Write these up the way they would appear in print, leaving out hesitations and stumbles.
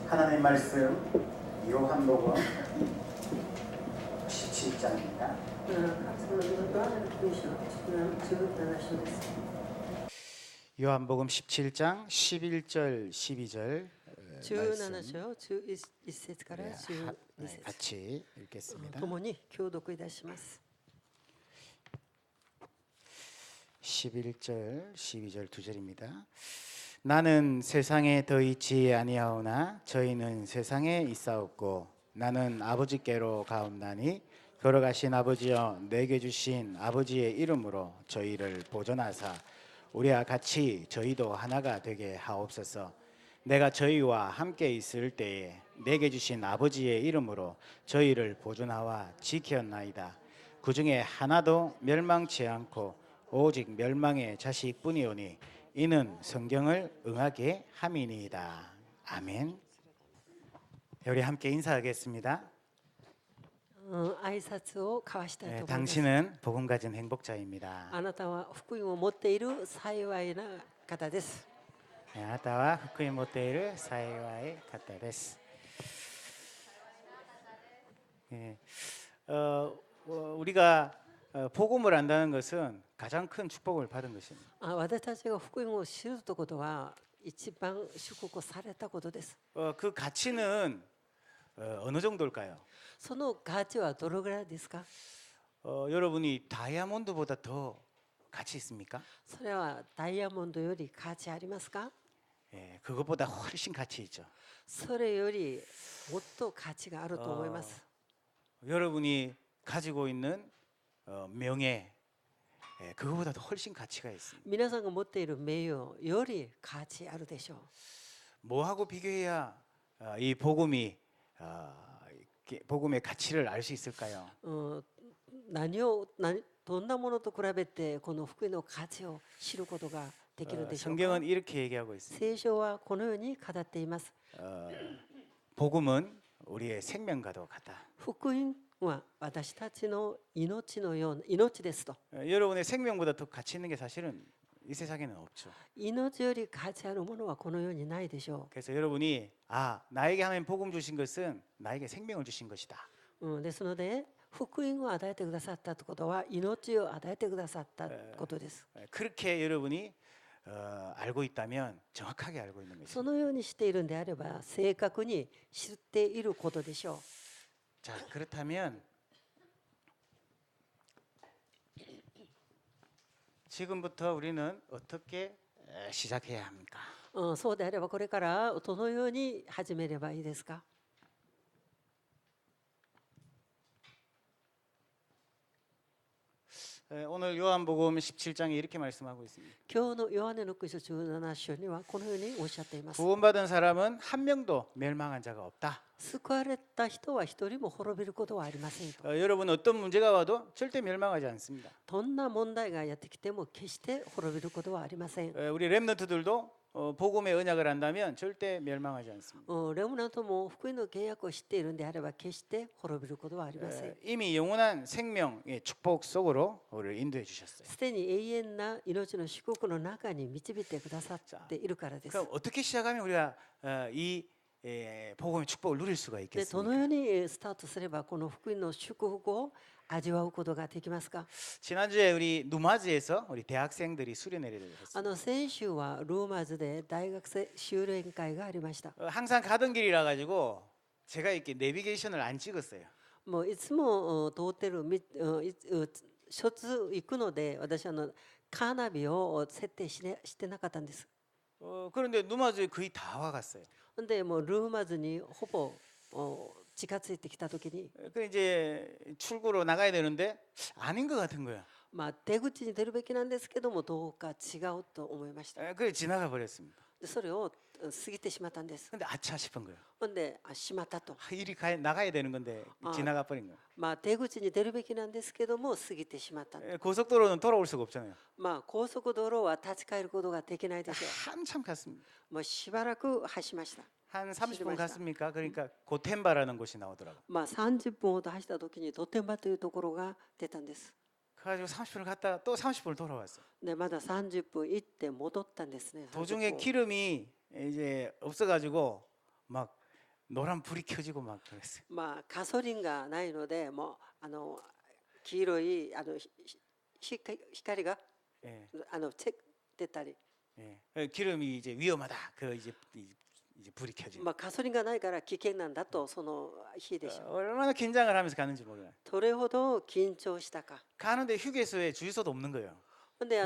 하나님 말씀 요한복음 17장입니다. 요한복음 17장 11절 12절 17章11節から12節 같이 읽겠습니다. 共に교독いたします。 11절 12절 두 절입니다. 나는 세상에 더 있지 아니하오나 저희는 세상에 있사옵고 나는 아버지께로 가옵나니 걸어가신 아버지여 내게 주신 아버지의 이름으로 저희를 보존하사 우리와 같이 저희도 하나가 되게 하옵소서. 내가 저희와 함께 있을 때에 내게 주신 아버지의 이름으로 저희를 보존하와 지켰나이다. 그 중에 하나도 멸망치 않고 오직 멸망의 자식뿐이오니 이는 성경을 응하게 함이니이다. 아멘. 우리 함께 인사하겠습니다. 挨拶を交わしたいと思います。 당신은 복음 가진 행복자입니다. あなたは福音を持っている幸いな方です。 あなたは福音を持っている幸い方です。 우리가 복음을 안다는 것은 가장 큰 축복을 받은 것입니다. 私たちが福音を知るということは一番祝福されたことです。 그 가치는 어느 정도일까요? その価値はどのぐらいですか？ 여러분이 다이아몬드보다 더 가치 있습니까? それはダイヤモンドより価値ありますか？ 예, 그것보다 훨씬 가치 있죠. それよりもっと価値があると思います。 여러분이 가지고 있는 명예, 예, 그거보다도 훨씬 가치가 있습니다. 皆さんが持っている名誉より価値あるでしょう。 뭐하고 비교해야 이 복음이 복음의 가치를 알 수 있을까요? どんなものと比べてこの福音の価値を知ることができるでしょうか。 성경은 이렇게 얘기하고 있습니다. 聖書はこのように語っています。 복음은 우리의 생명과도 같다. 福音は私たちの命のような命ですと。 여러분의 생명보다 더 가치 있는 게 사실은 이 세상에는 없죠. 命より価値あるものはこの世にないでしょ 그래서 여러분이 나에게 하나님 복음 주신 것은 나에게 생명을 주신 것이다. う。ですので福音を与えてくださったということは命を与えてくださったことです。 그렇게 여러분이 알고 있다면 정확하게 알고 있는 そ 것입니다. のようにしているんであれば正確に知っていることでしょう。 자, 그렇다면 지금부터 우리는 어떻게 시작해야 합니까? そうであればこれからどのように始めればいいですか？ 오늘 요한복음 17장에 이렇게 말씀하고 있습니다. 今日のヨハネの福音書17章にはこのようにおっしゃっています。 구원받은 사람은 한 명도 멸망한 자가 없다. 救われた人は一人も滅びることはありませんと。 여러분 어떤 문제가 와도 절대 멸망하지 않습니다. どんな問題がやってきても決して滅びることはありません。 우리 렘넌트들도 복음의 언약을 안다면 절대 멸망하지 않습니다. レムナントも福音の契約を知っているんであれば決して滅びることはありません。 이미 영원한 생명의 축복 속으로 우리를 인도해 주셨어요. すでに永遠な命の祝福の中に導いてくださっているからです。 그럼 어떻게 시작하면 우리가 이 복음의 축복을 누릴 수가 でどの 있겠습니까? ようにスタートすればこの福音の祝福を味わうことができますか？ 지난주에 우리 누마즈에서 우리 대학생들이 수련회를 했어요. 先週はルーマーズで大学生修練会がありました。 항상 가던 길이라 가지고 제가 이렇게 내비게이션을 안 찍었어요. もういつも通ってるしょっちゅう行くので私カーナビを設定してなかったんです。 그런데 누마즈에 거의 다 와갔어요. でもうルーマーズにほぼ近づいてきた時に 그 이제 출구로 나가야 되는데 아닌 것 같은 거야. 出口に出るべきなんですけどもどうか違うと思いました。 그래 지나가 버렸습니다. でそれを過ぎてしまったんです。 근데 아차 싶은 거예요. ほんでしまったと。 나가야 되는 건데 지나가 버린 거예요. 出口に出るべきなんですけども過ぎてしまった。 고속도로는 돌아올 수가 없잖아요. 高速道路は立ち返ることができないでしょ 한참 갔습니다. う。もうしばらく走りました。 한 30분 갔습니까? 그러니까 고템바라는 곳이 나오더라고요. 30分ほど走った時にドテンバというところが出たんです。 그래가지고 30분을 갔다가 또 30분을 돌아왔어요. でまだ30分行って戻ったんですね。 도중에 30分 기름이 이제 없어가지고 막 노란 불이 켜지고 막 그랬어요. まあガソリンがないので、もう黄色い光が 예, 出たり、 예. 기름이 이제 위험하다. 그 이제 불이 켜지. まあガソリンがないから危険なんだとその日でしょう。 얼마나 긴장을 하면서 가는지 몰라요. どれほど緊張したか。 가는데 휴게소에 주유소도 없는 거예요. で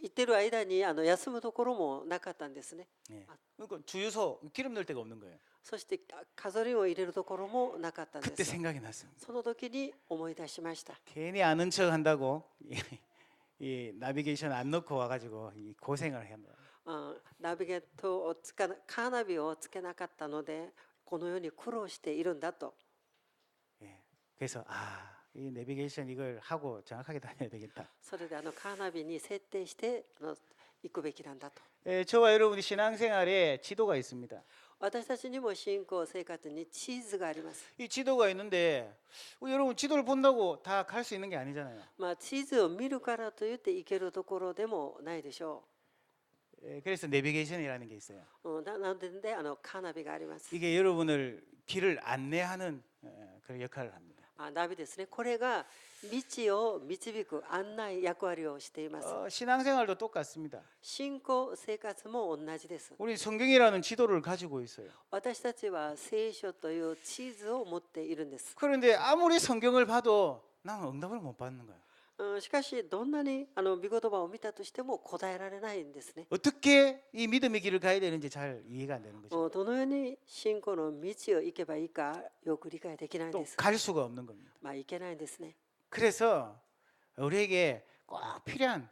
行ってる間に休むところもなかったんですね。 예. 그러니까 주유소 기름 넣을 데가 없는 거예요. そしてガソリンを入れるところもなかったんで 그때 す。 생각이 났습니다. その時に思い出しました。 괜히 아는 척 한다고 이 나비게이션 안 넣고 와가지고 이 고생을 했네. ナビゲートをカーナビをつけなかったのでこのように苦労しているんだと。 예. 그래서 이 내비게이션 이걸 하고 정확하게 다녀야 되겠다. それでカーナビに設定して行くべきなんだと。 예, 저와 여러분이 신앙생활에 지도가 있습니다. 私たちにも信仰生活に地図があります。 이 지도가 있는데 여러분 지도를 본다고 다 갈 수 있는 게 아니잖아요. 地図を見るからといって行けるところでもないでしょ 예, 그래서 내비게이션이라는 게 있어요. う。なのでカーナビがあります。 이게 여러분을 길을 안내하는 그런 역할을 합니다. ナビですね。これが道を導く案内役割をしています。 신앙생활도 똑같습니다. 信仰生活も同じです。 우리 성경이라는 지도를 가지고 있어요. 私たちは聖書という地図を持っているんです。 그런데 아무리 성경을 봐도 나는 응답을 못 받는 거예요. しかしどんなに御言葉を見たとしても答えられないんですね。 어떻게 이 믿음의 길을 가야 되는지 잘 이해가 안 되는 거죠. どのように信仰の道を行けばいいかよく理解できないん 또 です。 갈 수가 없는 겁니다. いけないんですね。 그래서 우리에게 꼭 필요한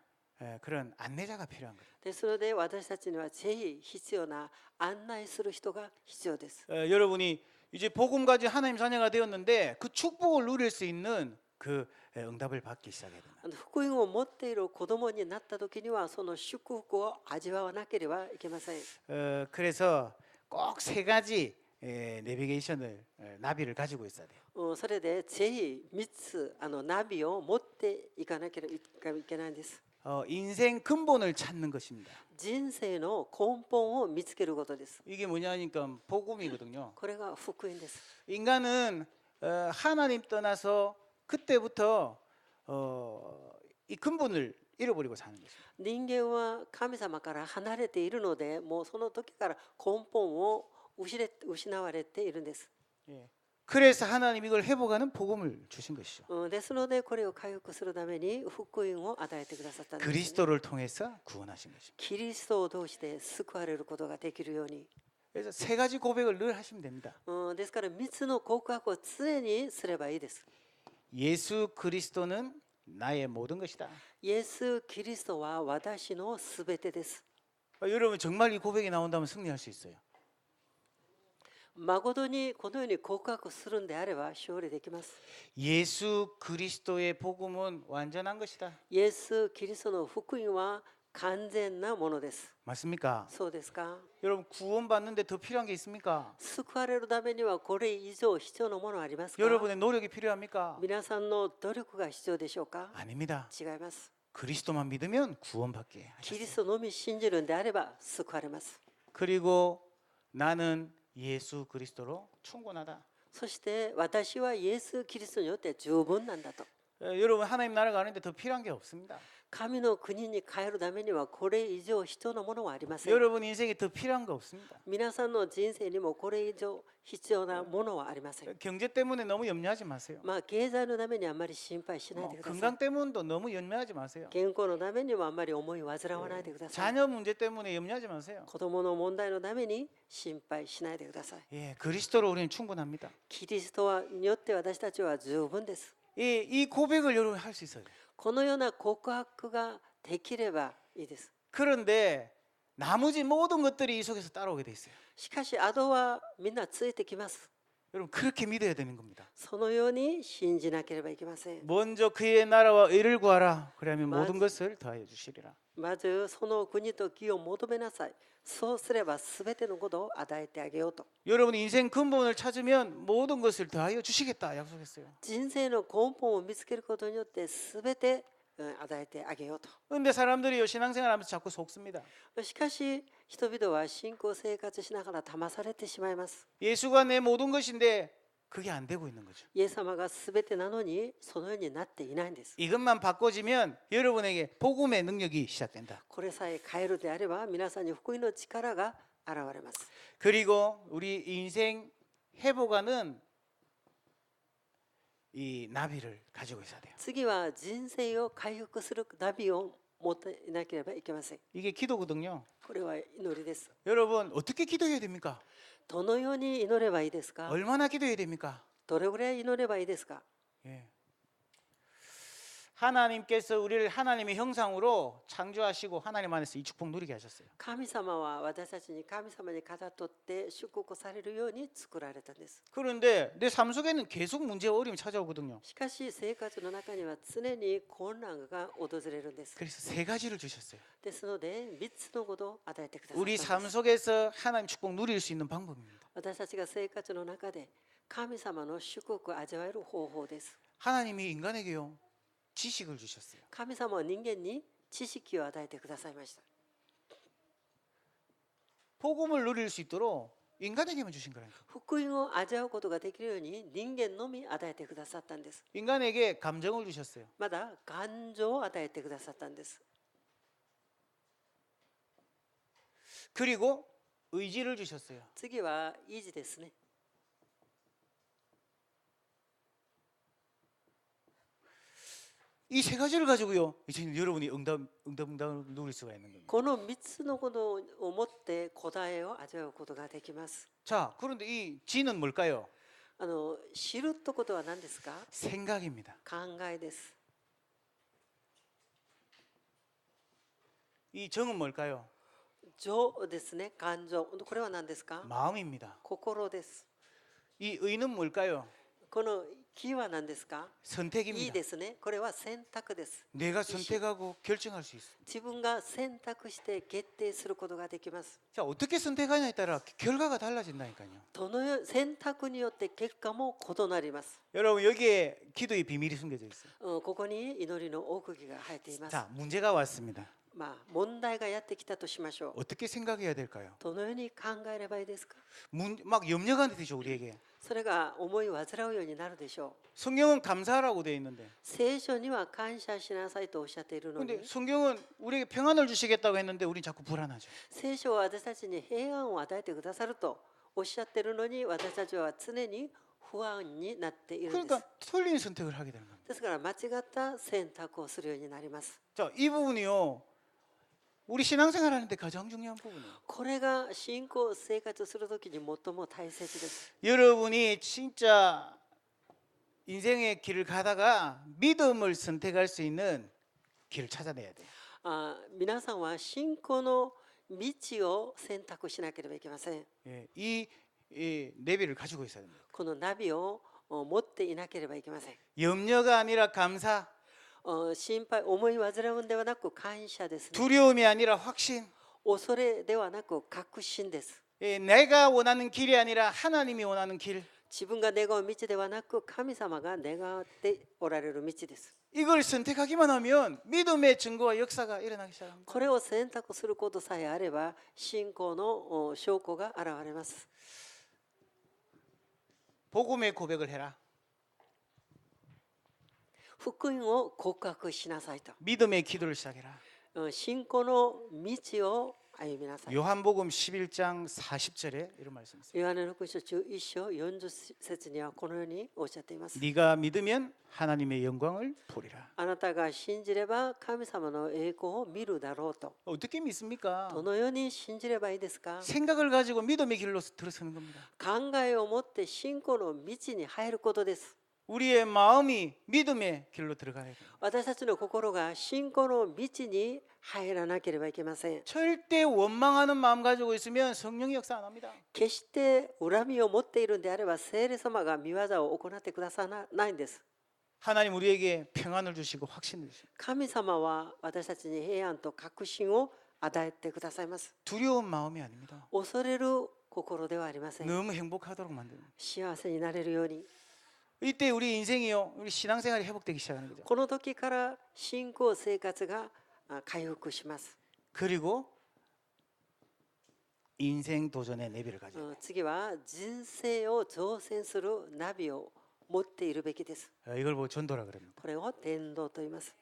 그런 안내자가 필요한 거예요. ですので私たちにはぜひ必要な案内する人が必要です。 여러분이 이제 복음 가진 하나님 자녀가 되었는데 그 축복을 누릴 수 있는 그 응답을 받기 시작해야 됩니다. 福音を持っている子供になった時にはその祝福を味わわなければいけません。 그래서 꼭 세 가지 내비게이션을 나비를 가지고 있어야 돼요. それでぜひ3つナビを持っていかなければいけないんです。 인생 근본을 찾는 것입니다. 人生の根本を見つけることです。 이게 뭐냐니까 복음이거든요. これが福音です。 인간은 하나님 떠나서 그때부터 이 근본을 잃어버리고 사는 것입니다. 人間は神様から離れているので、もうその時から根本を失われているんです。 그래서 하나님 이걸 회복하는 복음을 주신 것이죠. ですのでこれを回復するために福音を与えてくださったんです、ね。 그리스도를 통해서 구원하신 것입니다. キリストを通して救われることができるように。 그래서 세 가지 고백을 늘 하시면 됩니다. ですから3つの告白を常にすればいいです。 예수 그리스도는 나의 모든 것이다. イエス・キリストは私のすべてです。 여러분 정말 이 고백이 나온다면 승리할 수 있어요. 誠にこのように告白するんであれば勝利できます。 예수 그리스도의 복음은 완전한 것이다. イエス・キリストの福音は完全なものです。 맞습니까? そうですか？ 여러분 구원받는데 더 필요한 게 있습니까? 救われるためにはこれ以上必要なものはありますか？ 여러분의 노력이 필요합니까? 皆さんの努力が必要でしょうか？ 아닙니다. 違います。 그리스도만 믿으면 구원받게 キリ 하셨어요. ストのみ信じるんであれば救われます。 그리고 나는 예수 그리스도로 충분하다. そして私はイエス・キリストによって十分なんだと。 여러분 하나님 나라 가는데 더 필요한 게 없습니다. 神の国に帰るためにはこれ以上必要なものはありません。 여러분 인생에 더 필요한 거 없습니다. 皆さんの人生にもこれ以上必要なものはありません。 경제 때문에 너무 염려하지 마세요. 経済のためにあまり心配しないでください。 건강 때문도 너무 염려하지 마세요. 健康のためにもあまり思い煩わないでください。 자녀 문제 때문에 염려하지 마세요. 子供の問題のために心配しないでください。 예, 그리스도로 우리는 충분합니다. キリストによって私たちは十分です。 이 고백을 여러분 할 수 있어요. このような告白ができればいいです。 그런데 나머지 모든 것들이 이 속에서 따라오게 돼 있어요. しかしあとはみんなついてきます。 여러분 그렇게 믿어야 되는 겁니다. そのように信じなければいけません。 먼저 그의 나라와 의를 구하라. 그러면 맞- 모든 것을 더하여 주시리라. まずその国と義を求めなさい。そうすればすべてのことを与えてあげようと。 여러분 인생 근본을 찾으면 모든 것을 더하여 주시겠다 약속했어요. 人生の根本を見つけることによってすべて与えてあげようと。 근데 사람들이요 신앙생활하면서 자꾸 속습니다. しかし人々は信仰生活しながら騙されてしまいます。 예수가 내 모든 것인데 그게 안 되고 있는 거죠. イエス様が全てなのにそのようになっていないんです。 이것만 바꿔지면 여러분에게 복음의 능력이 시작된다. これさえ変えるであれば皆さんに福音の力が現れます。 그리고 우리 인생 회복하는 이 나비를 가지고 있어야 돼요. 次は人生を回復するナビを持っていなければいけません。 이게 기도거든요. これは祈りです。 여러분 어떻게 기도해야 됩니까? どのように祈ればいいですか？ 얼마나 기도해야 됩니까? どれぐらい祈ればいいですか？ 예. 하나님께서 우리를 하나님의 형상으로 창조하시고 하나님 안에서 이 축복 누리게 하셨어요. 神様は私たちに神様にかたどって祝福されるように作られたんです。 그런데 내 삶 속에는 계속 문제와 어려움이 찾아오거든요. しかし生活の中には常に混乱が訪れるんです。 그래서 세 가지를 주셨어요. ですので3つのことを与えてくださったん 우리 です。 삶 속에서 하나님 축복 누릴 수 있는 방법입니다. 私たちが生活の中で神様の祝福を味わえる方法です。 하나님이 인간에게요 지식을 주셨어요. 神様は人間に知識を与えてくださいました。 복음을 누릴 수 있도록 인간에게만 주신 거라니까. 福音を味わうことができるように人間のみ与えてくださったんです。 인간에게 감정을 주셨어요. まだ感情を与えてくださったんです。 그리고 의지를 주셨어요. 次は意地ですね。 이 세 가지를 가지고요. 이제 여러분이 응답을 누릴 수가 있는 겁니다. この3つのことを持って答えを味わうことができます。 자, 그런데 이 지는 뭘까요? 知るということは何ですか？ 생각입니다. 考えです。 이 정은 뭘까요? 情ですね。感情。これは何ですか？ 마음입니다. 心です。 이 의는 뭘까요? この気は何ですか？いい 선택입니다. ですね。これは選択です。 내가 선택하고 결정할 수 있어. 自分が選択して決定することができます。 자, 어떻게 선택하냐에 따라 결과가 달라진다니까요. どのよ選択によって結果も異なります。 여러분 여기에 기도의 비밀이 숨겨져 있어요. ここに祈りの奥義が入っています。 자, 문제가 왔습니다. 問題がやってきたとしましょう。 어떻게 생각해야 될까요? どのように考えればいいですか？ 막 염려가 되죠 우리에게. それが思いを煩うようになるでしょう。 성경은 감사하라고 되어 있는데. 聖書には感謝しなさいとおっしゃっているの 근데 に、 성경은 우리에게 평안을 주시겠다고 했는데 우린 자꾸 불안하죠. 聖書は私たちに平安を与えてくださるとおっしゃっているのに、私たちは常に不安になっているんです。 그러니까 틀린 선택을 하게 되는 겁니다. ですから間違った選択をするようになります。 자, 이 부분이요. 우리 신앙생활 하는데 가장 중요한 부분이에요. これが信仰生活するときに最も大切です。 여러분이 진짜 인생의 길을 가다가 믿음을 선택할 수 있는 길을 찾아내야 돼요. 皆さんは信仰の道を選択しなければいけません。 예, 이 내비를 가지고 있어야 됩니다. このナビを持っていなければいけません。 염려가 아니라 감사, 心配、思い煩うんではなく感謝ですね。 두려움이 아니라 확신. 恐れではなく確信です。 예, 내가 원하는 길이 아니라 하나님이 원하는 길. 自分が願う道ではなく神様が願っておられる道です。 이걸 선택하기만 하면 믿음의 증거와 역사가 일어나기 시작합니다. これを選択することさえあれば信仰の証拠が現れます。 복음의 고백을 해라. 福音を告白しなさいと。 믿음의 기도를 시작해라. 信仰の道を歩みなさい。 요한복음 11장 40절에 이런 말씀이 있어요. ヨハネの福音書11章40節にはこのようにおっしゃっています。 네가 믿으면 하나님의 영광을 보리라. あなたが信じれば神様の栄光を見るだろうと。 어떻게 믿습니까? どのように信じればいいですか？ 생각을 가지고 믿음의 길로 들어서는 겁니다. 考えを持って信仰の道に入ることです。 우리의 마음이 믿음의 길로 들어가야 돼요. 私たちの心が信仰の道に入らなければいけません。 절대 원망하는 마음 가지고 있으면 성령의 역사 안 합니다. 決して恨みを持っているんであれば聖霊様が御業を行ってくださらないんです。 하나님 우리에게 평안을 주시고 확신을 주시고 神様は私たちに平安と確信を与えてくださいます。 두려운 마음이 아닙니다. 恐れる心ではありません。 너무 행복하도록 만드는 幸せになれるように。 이때 우리 인생이요, 우리 신앙생활이 회복되기 시작하는 거죠. この時から信仰生活が回復します。 그리고 인생 도전의 내비를 가져요. 次は人生を挑戦するナビを持っているべきです。 이걸 보고 전도라 그럽니다. これを伝道と言います。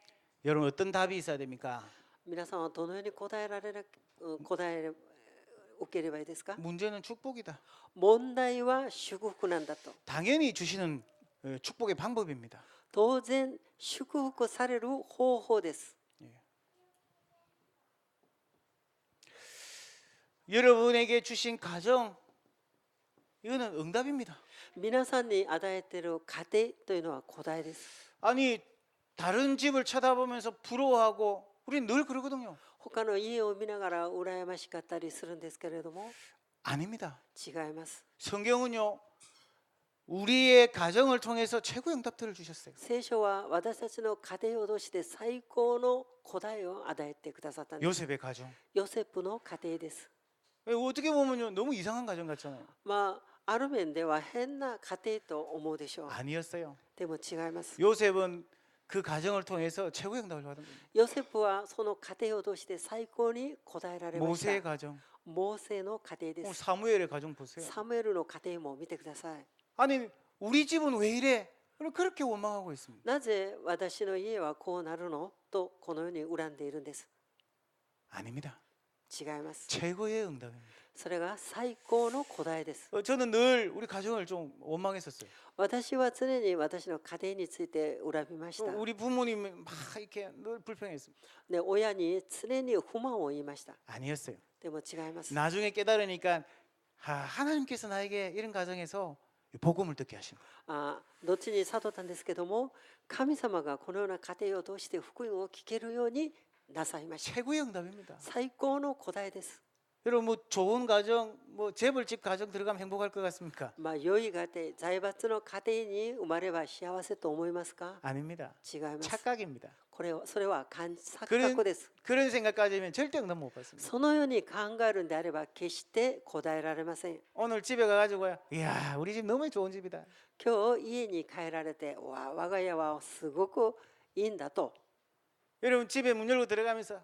여러분 어떤 답이 있어야 됩니까? 皆さんはどのように答え受ければいいですか？ 문제는 축복이다. 問題は祝福なんだと。 당연히 주시는 축복의 방법입니다. 当然祝福される方法です。 여러분에게 주신 가정, 이거는 응답입니다. 皆さんに与えている家庭というのは答えです。 아니 다른 집을 쳐다보면서 부러워하고 우리는 늘 그러거든요. 他の家を見ながら羨ましかったりするんですけれども、 아닙니다. 違います。 성경은요, 우리의 가정을 통해서 최고의 응답들을 주셨어요. 聖書は私たちの家庭を通して最高の答えを与えてくださったんです。 요셉의 가정. ヨセフの家庭です。 어떻게 보면요, 너무 이상한 가정 같잖아요. ある面では変な家庭と思うでしょう。 아니었어요. でも違います。 요셉은 그 가정을 통해서 최고의 응답을 받은 거예요. ヨセフはその家庭を通して最高に答えられました。 모세의 가정, モーセの家庭です。 사무엘의 가정 보세요. サムエルの家庭も見てください。 아니 우리 집은 왜 이래? 그렇게 원망하고 있습니다. なぜ私の家はこうなるのとこのように恨んでいるんです。 아닙니다. 違います。 최고의 응답입니다. それが最高の答えです。 저는 늘 우리 가정을 좀 원망했었어요. 私は常に私の家庭について恨みました。 우리 부모님이 막 이렇게 늘 불평했습니다. で、親に常に不満を言いました。 아니었어요. でも違います。 나중에 깨달으니까 하나님께서 나에게 이런 가정에서 복음을 듣게 하신 거예요. 後に悟ったんですけども、神様がこのような家庭を通して福音を聞けるようになさいました。 최고의 응답입니다. 最高の答えです。 여러분 뭐 좋은 가정, 뭐 재벌집 가정 들어가면 행복할 것 같습니까? 良い家庭、財閥の家庭に生まれば幸せと思いますか？ 아닙니다. 違います。 착각입니다. それは錯覚です。 그런 생각까지면 절대 응답 못 받습니다. そのように考えるんであれば決して答えられません。 오늘 집에 가가지고요. 이야, 우리 집 너무 좋은 집이다. 今日家に帰られて、我が家はすごくいいんだと。 여러분 집에 문 열고 들어가면서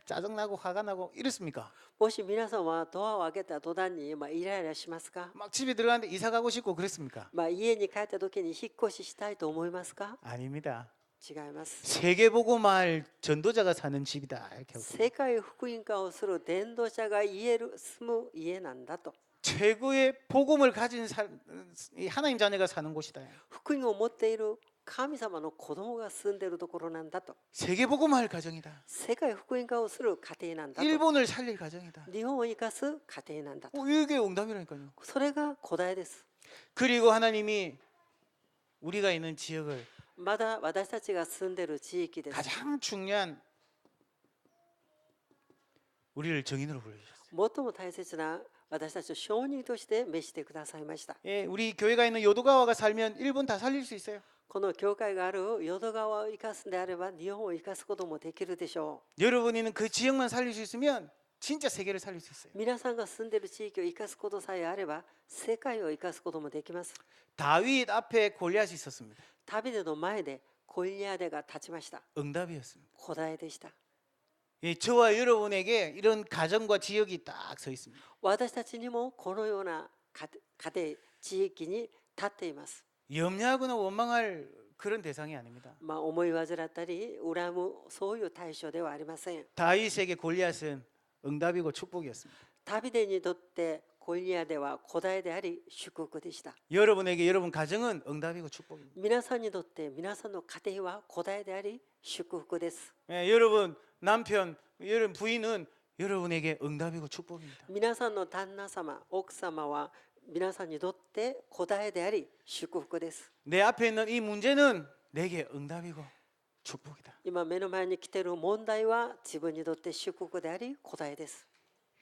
짜증나고 화가 나고 이렇습니까? もし皆さんはドアを開けた途端にイライラしますか？ 막 집에 들어가는데 이사 가고 싶고 그랬습니까? 家に帰った時に引っ越ししたいと思いますか？ 아닙니다. 違います。 세계복음할 전도자가 사는 집이다 이렇게 하고. 世界福音化をする伝道者が住む家なんだと。 최고의 복음을 가진 하나님 자녀가 사는 곳이다. 福音を持っている神様の子供が住んでいるところなんだと。 세계복음할 가정이다. 世界福音化をする家庭なんだと。 일본을 살릴 가정이다. 日本を生かす家庭なんだと。 이게 응답이라니까요. それが答えです。 그리고 하나님이 우리가 있는 지역을 まだ私たちが住んでいる地域です。 가장 중요한 우리를 정인으로 불러주셨어요. 最も大切な私たちを証人として召してくださいました。 예, 우리 교회가 있는 요도가와가 살면 일본 다 살릴 수 있어요. この教会がある淀川を生かすんであれば日本を生かすこともできるでしょ 여러분이 있는 그 지역만 살릴 수 있으면 진짜 세계를 살릴 수 있어요. う。皆さんが住んでいる地域を生かすことさえあれば世界を生かすこともできます。 다윗 앞에 골리앗이 있었습니다. ダビデの前でゴリアテが立ちました。 응답이었습니다. 答えでした。 예, 저와 여러분에게 이런 가정과 지역이 딱 서 있습니다. 私たちにもこのような家庭地域に立っています。 염려하거나 원망할 그런 대상이 아닙니다. 思い煩ったり恨むそういう対象ではありません。 다윗에게 골리앗은 응답이고 축복이었습니다. ダビデにとってゴリアテは答えであり祝福でした。 여러분에게 여러분 가정은 응답이고 축복입니다. 皆さんにとって皆さんの家庭は答えであり祝福です。 예, 여러분 남편, 여러분 부인은 여러분에게 응답이고 축복입니다. 皆さんの旦那様、奥様は皆さんにとって答えであり祝福です。 내 앞에 있는 이 문제는 내게 응답이고 축복이다. 今目の前に来ている問題は自分にとって祝福であり答えです。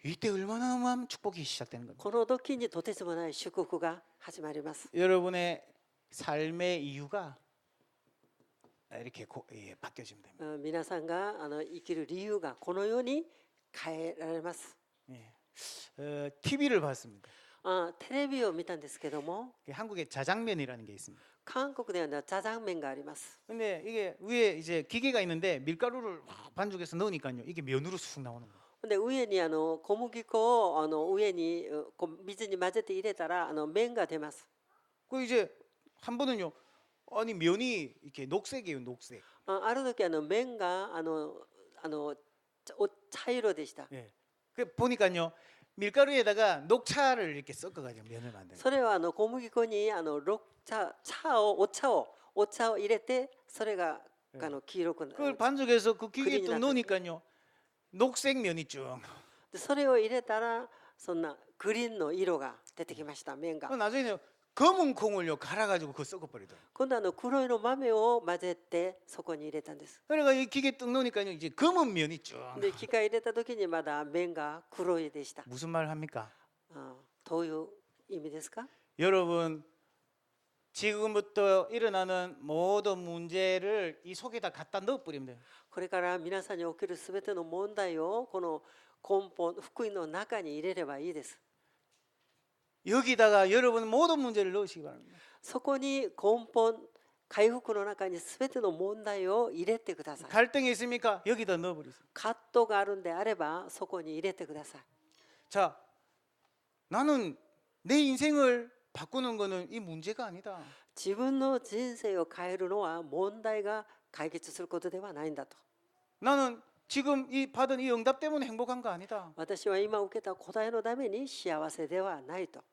이때 얼마나 어마어마한 축복이 시작되는 겁니다. この時にとてつもない祝福が始まります。 여러분의 삶의 이유가 이렇게 바뀌어지면 됩니다. 皆さんが生きる理由がこのように変えられます。 TV를 봤습니다. テレビを見たんですけども、 한국에 자장면이라는 게 있습니다. 韓国ではザザン麺があります。 근데 이게 위에 이제 기계가 있는데 밀가루를 확 반죽해서 넣으니까요. 이게 면으로 쑥 나오는 거예요. で上に小麦粉を上にこう水に混ぜて入れたら麺が出ます。 그 이제 한 번은요. 아니 면이 이렇게 녹색이에요, 녹색. ある時麺が茶色でした。 예. 그 보니까요. 밀가루에다가 녹차를 이렇게 섞어가지고 면을 만드는. それは小麦粉にお茶を入れてそれが黄色くな 그걸 る。 반죽해서 그 기계에 또 그린이 넣으니까요. 녹색 면이 쭉. でそれを入れたらそんなグリーンの色が出てきました。麺が 나중에는 검은 콩을요 갈아가지고 그거 섞어버리더라고요. 今度黒色の豆を混ぜてそこに入れたんです。 그러니까 이 기계 뚝 넣으니까요 이제 검은 면이 쭉. で機械入れた時にまだ麺が黒いでした。 무슨 말 합니까? どういう意味ですか？ 여러분 지금부터 일어나는 모든 문제를 이 속에다 갖다 넣어버리면 돼요. これから皆さんに起きるすべての問題をこの根本福音の中に入れればいいです。 여기다가 여러분 모든 문제를 넣으시기 바랍니다. そこに根本回復の中にすべての問題を入れてください。 갈등이 있습니까? 여기다 넣어버리세요. 葛藤があるんであればそこに入れてください。 자, 나는 내 인생을 바꾸는 거는 이 문제가 아니다. 自分の人生を変えるのは問題が解決することではないんだと。 나는 지금 이 받은 이 응답 때문에 행복한 거 아니다. 私は今受けた答えのために幸せではないと。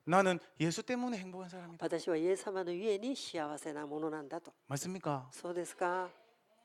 나는 예수 때문에 행복한 사람이다. 私はイエス様のゆえに幸せなものなんだと。 맞습니까? そうですか。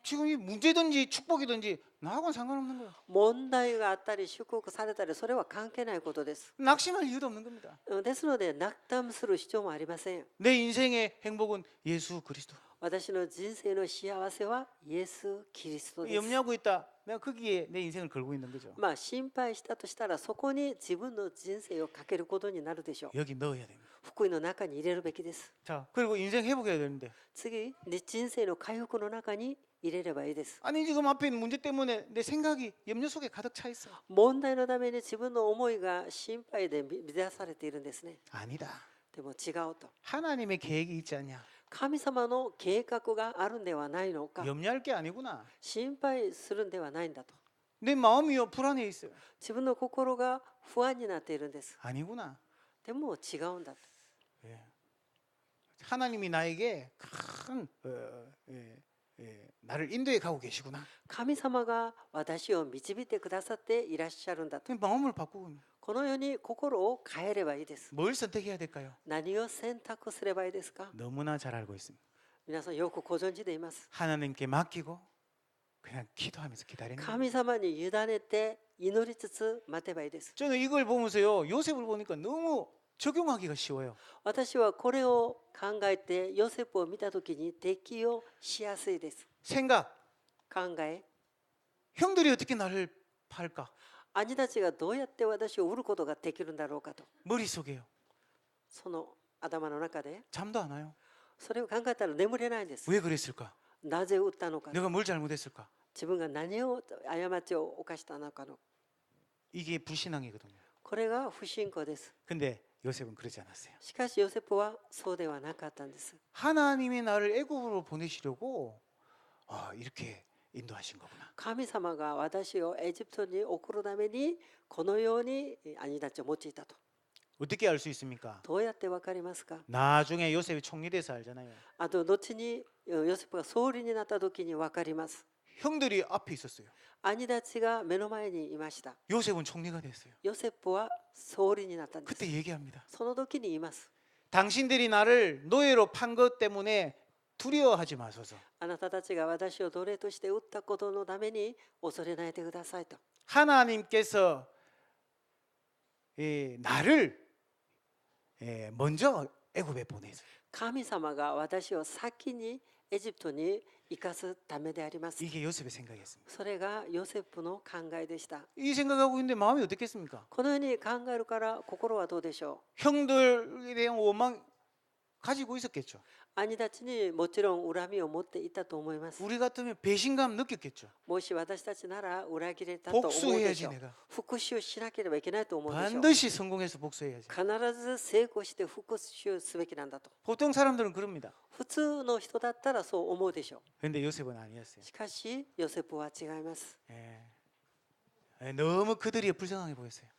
지금 이 문제든지 축복이든지 나하고는 상관없는 거예요. 問題があったり祝福されたりそれは関係ないことです。 낙심할 이유도 없는 겁니다. ですので落胆する必要もありません。 내 인생의 행복은 예수 그리스도. 私の人生の幸せはイエス・キリストです。 염려하고 있다. 내가 거기에 내 인생을 걸고 있는 거죠. 心配したとしたらそこに自分の人生をかけることになるでしょう。 여기 넣어야 됩니다. 福音の中に入れるべきです。 자, 그리고 인생 회복해야 되는데. 次、人生の回復の中に入れればいいです。 아니 지금 앞에 있는 문제 때문에 내 생각이 염려 속에 가득 차 있어. 問題のために自分の思いが心配で満たされているんですね。 아니다. でも違うと。 하나님의 계획이 있지 않냐. 神様の計画があるんではないのか。 염려할 게 아니구나. 心配するんではないんだと。 내 마음이요 불안해 있어요. 自分の心が不安になっているんです。 아니구나. でも違うんだと。 예. 하나님이 나에게 큰 나를 인도해 가고 계시구나. 神様が私を導いてくださっていらっしゃるんだと。 마음을 바꾸고 このように心を変えればいいです。 뭘 선택해야 될까요? 何を選択すればいいですか？ 너무나 잘 알고 있습니다. 皆さんよくご存知でいます。 하나님께 맡기고 그냥 기도하면서 기다리는 거예요. 神様に委ねて祈りつつ待てばいいです。 저는 이걸 보면서요 요셉을 보니까 너무 적용하기가 쉬워요. 私はこれを考えてヨセフを見たときに適用しやすいです。 생각 考え、 형들이 어떻게 나를 팔까? 兄たちがどうやって私を売ることができるんだろうかと。 머릿속에요. その頭の中で 잠도 안 와요. それを考えたら眠れないんです。 왜 그랬을까? なぜ売ったのか、 내가 뭘 잘못했을까? 自分が何を過ちを犯したのかの。 이게 불신앙이거든요. これが不信仰です。 근데 요셉은 그러지 않았어요. しかしヨセフはそうではなかったんです。 하나님이 나를 애굽으로 보내시려고 이렇게 인도하신 거구나. 神様が私をエジプトに送るためにこのように兄たちを用いたと。 어떻게 알 수 있습니까? どうやってわかりますか？ 나중에 요셉이 총리돼서 알잖아요. あと後にヨセフが総理になった時にわかります。 형들이 앞에 있었어요. 兄たちが目の前にいました。 요셉은 총리가 됐어요. ヨセフは総理になったんです。 그때 얘기합니다. その時に言います。 당신들이 나를 노예로 판 것 때문에 두려워하지 마소서. あなたたちが私を奴隷として売ったことのために恐れないでくださいと。 하나님께서 나를 먼저 애굽에 보내세요. 神様が私を先にエジプトに生かすためであります。 이게 요셉의 생각이었습니다. それがヨセフの考えでした。 이 생각하고 있는데 마음이 어떻겠습니까? このように考えるから心はどうでしょう。 형들에 대한 원망 가지고 있었겠죠. 兄たちにもちろん恨みを持っていたと思います。 우리 같으면 배신감 느꼈겠죠. もし私たちなら裏切れたと思うでし 복수해야지 ょう。 내가. 復讐しなければいけないと思うでしょう。 반드시 성공해서 복수해야지. 必ず成功して復讐すべきなんだと。 보통 사람들은 그럽니다. 普通の人だったらそう思うでしょ 근데 요셉은 아니었어요. う。しかしヨセフは違います。 너무 그들이 불쌍하게 보였어요.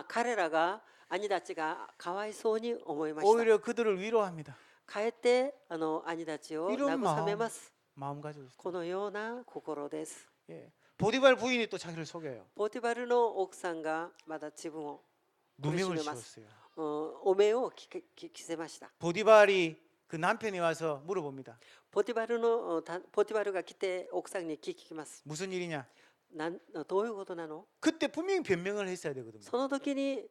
彼らが兄たちがかわいそうに思いました。 오히려 그들을 위로합니다. かえって兄たちを 이런 慰めます。 마음 가지고 있어요. このような心です。 예. 보디발 부인이 또 자기를 속여요. ポティバルの奥さんがまだ自分を 누명을苦しめます。 씌웠어요. お面を着せました。 보디발이 그 남편이 와서 물어봅니다. ポティバルが来て奥さんに聞きます。 무슨 일이냐? どういうことなの？ 그때 분명히 변명을 했어야 되거든요. その時に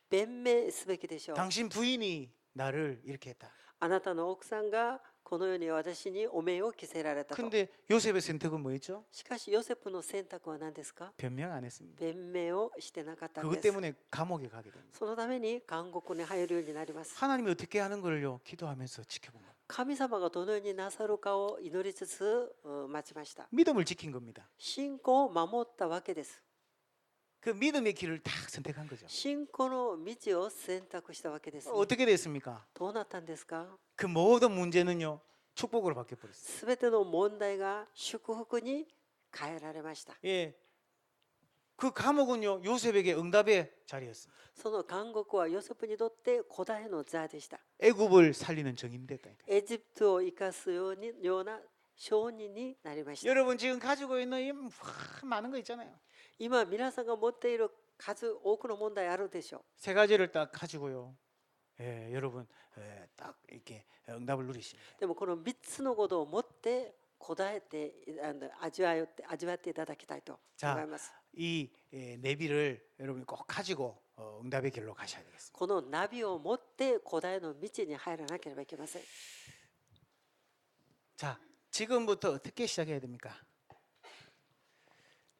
弁明すべきでしょう。 당신 부인이 나를 이렇게 했다. あなたの奥さんがこのように私にお面を着せられたと。 근데 요셉의 선택은 뭐였죠? しかしヨセフの選択は何ですか？ 변명 안 했습니다. 弁明をしてなかったん 그것 です。 때문에 감옥에 가게 됩니다. そのために監獄に入るようになります。 하나님이 어떻게 하는 걸요? 기도하면서 지켜본 겁니다. 神様がどのようになさるかを祈りつつ待ちました。 믿음을 지킨 겁니다. 信仰を守ったわけです。 그 믿음의 길을 딱 선택한 거죠. 信仰の道を選択したわけです、ね。 어떻게 됐습니까? どうなったんですか？ 그 모든 문제는요 축복으로 바뀌어 버렸어요. すべての問題が祝福に変えられました。 예, 그 감옥은요 요셉에게 응답의 자리였습니다. その監獄はヨセフにとって答えの座でした。 애굽을 살리는 정인이 됐다니까. エジプトを生かすような証人になりました。 여러분 지금 가지고 있는 이 많은 거 있잖아요. 今皆さんが持っている数多くの問題あるでしょう。 세 가지를 딱 가지고요. 예, 여러분 딱 이렇게 응답을 누리십니다. でもこの3つのことを持って答えて味わっていただきたいと思います。 이 내비를 여러분이 꼭 가지고 응답의 길로 가셔야 되겠습니다. このナビを持って答えの道に入らなければいけません。 자, 지금부터 어떻게 시작해야 됩니까?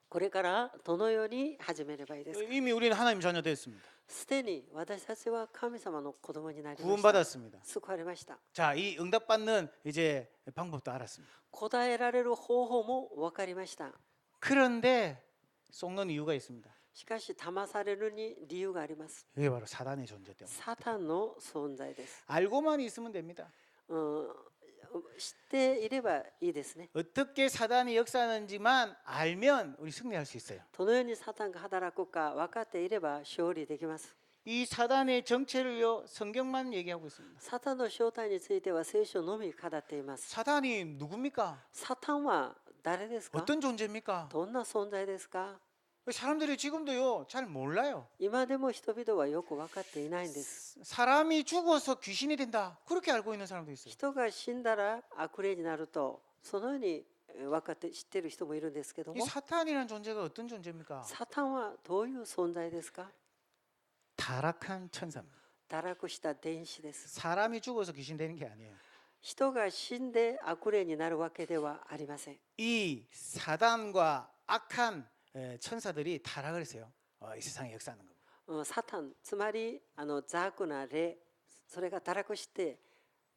これからどのように始めればいいですか？ 이미 우리는 하나님 자녀 됐습니다. すでに私たちは神様の子供になりました。 구원받았습니다. 救われました。 자, 이 응답받는 이제 방법도 알았습니다. 答えられる方法も分かりました。 그런데 속는 이유가 있습니다. しかし騙されるに理由があります。 이게 바로 사단의 존재 때문에. サタンの存在です。 알고만 있으면 됩니다. 知っていればいいですね。 어떻게 사단이 역사하는지만 알면 우리 승리할 수 있어요. どのようにサタンが働くか分かっていれば勝利できます。 이 사단의 정체를요 성경만 얘기하고 있습니다. サタンの正体については聖書のみ語っています。 사단이 누굽니까? サタンは誰ですか？ 어떤 존재입니까? どんな存在ですか？ 사람들이 지금도요 잘 몰라요. 今でも人々はよく分かっていないんです。 사람이 죽어서 귀신이 된다 그렇게 알고 있는 사람도 있어요. 人が死んだら悪霊になるとそのように分かって知っている人もいるんですけど 이 も、 사탄이라는 존재가 어떤 존재입니까? サタンはどういう存在ですか？ 타락한 천사입니다. 堕落した天使です。 사람이 죽어서 귀신 되는 게 아니에요. 人が死んで悪霊になるわけではありません。 이 사단과 악한 천사들이 타락을 했어요. 이 세상에 역사하는 겁니다. サタン、つまり邪悪な霊、それが堕落して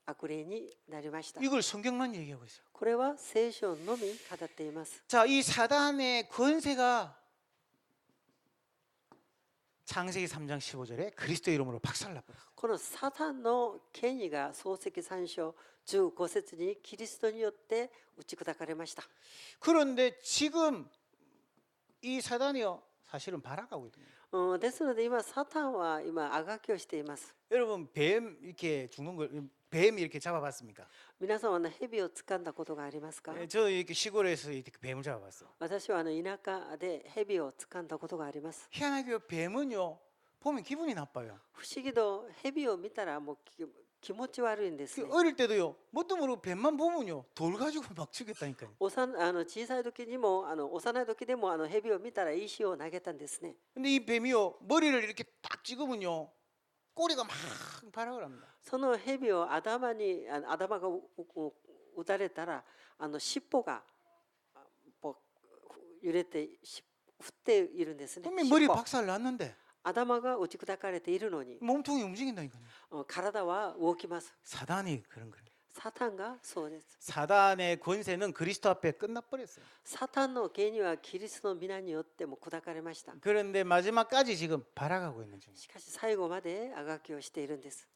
悪霊になりました。 이걸 성경만 얘기하고 있어요. これは聖書のみ語っています。 자, 이 사단의 권세가 창세기 3장 15절에 그리스도 이름으로 박살나버렸어요. このサタンの権威が創世記3章15節にキリストによって打ち砕かれました。 그런데 지금 이 사단이요 사실은 발악하고 있거든요. ですので今サタンは今あがきをしています。 여러분 뱀 이렇게 죽는 걸 뱀 이렇게 잡아봤습니까? 皆さんは蛇を掴んだことがありますか？ 저 이렇게 시골에서 이렇게 뱀을 잡아봤어요. 私は田舎で蛇を掴んだことがあります。 희한하게 뱀은요 보면 기분이 나빠요. 不思議と蛇を見たらもう気持ち悪いんですね。 어릴 때도요 뭣도 모르고 뱀만 보면요 돌 가지고 막 치겠다니까요. 小さい時にも幼い時でも蛇を見たら石を投げたんですね。 근데 이 뱀이요 머리를 이렇게 딱 찍으면요 꼬리가 막 발악을 합니다. その蛇を頭が打たれたら尻尾がこう揺れて振っているんですね。 분명히 머리 尻尾 박살 났는데 頭が打ち砕かれているのに 몸통이 움직인다니까요. 体は動きます。 사단이 그런 거예요. サタンがそうです。 사단의 권세는 그리스도 앞에 끝나버렸어요. サタンの権威はキリストの皆によっても砕かれました。 그런데 마지막까지 지금 발악하고 있는 중이에요. しかし最後まであがきをしているんです。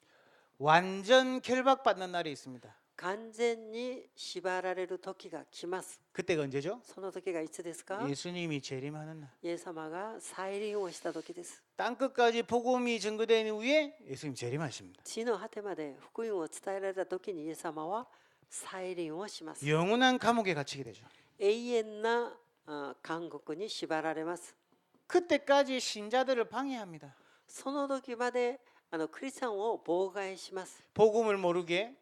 완전 결박받는 날이 있습니다. 完全に縛られる時が来ます。 그때가 언제죠? その時がいつですか？ 예수님이 재림하는 날. イエス様が再臨をした時です。 땅끝까지 복음이 전거된 후에 예수님 재림하십니다. 地の果てまで福音を伝えられた時にイエス様は再臨をします。 영원한 감옥에 갇히게 되죠. 永遠な監獄に縛られます。 그때까지 신자들을 방해합니다. その時までクリスチャンを妨害します。 복음을 모르게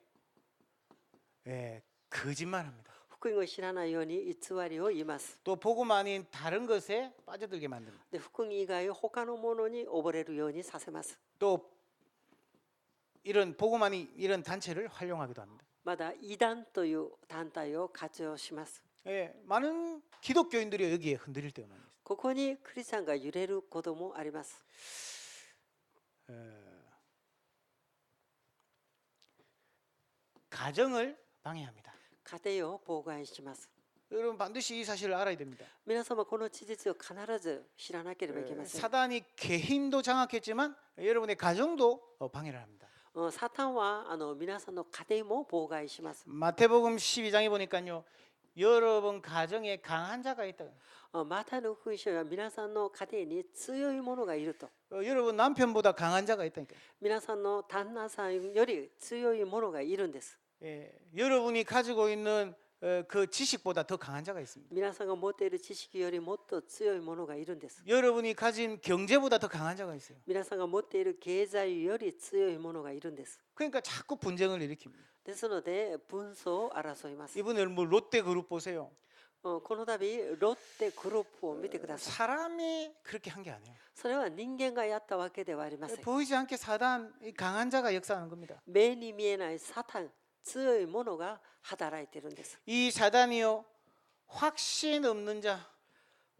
거짓말합니다. 福音を知らないように偽りを言います。 또 복음 아닌 다른 것에 빠져들게 만듭니다. で、福音以外他のものに溺れるようにさせます。 또 이런 복음 아닌 이런 단체를 활용하기도 합니다. まだ異端という団体を活用します。 많은 기독교인들이 여기에 흔들릴 때가 많습니다. ここにクリスチャンが揺れることもあります。 가정을 방해합니다. 家庭を妨害します。 여러분 반드시 이 사실을 알아야 됩니다. 皆様この事実を必ず知らなければいけません。 사단이 개인도 장악했지만 여러분의 가정도 방해를 합니다. サタンは皆さんの家庭も妨害します。 마태복음 12장에 보니까요. 여러분 가정에 강한 자가 있다. マタイの福音書は皆さんの家庭に強いものがいると。 여러분 남편보다 강한 자가 있다니까. 皆さんの旦那さんより強いものがいるんです。 여러분이 가지고 있는 그 지식보다 더 강한 자가 있습니다. 皆さんが持っている知識よりもっと強いものがいるんです。 여러분이 가진 경제보다 더 강한 자가 있어요. 皆さんが持っている経済より強いものがいるんです。 그러니까 자꾸 분쟁을 일으킵니다. ですので紛争を争います。 이번에 뭐 롯데 그룹 보세요. この度ロッテグループを見てください。 사람이 그렇게 한 게 아니에요. それは人間がやったわけではありません。 보이지 않게 사단 이 강한 자가 역사하는 겁니다. 目に見えないサタン、強いものが働いているんです。 이 사단이요 확신 없는 자,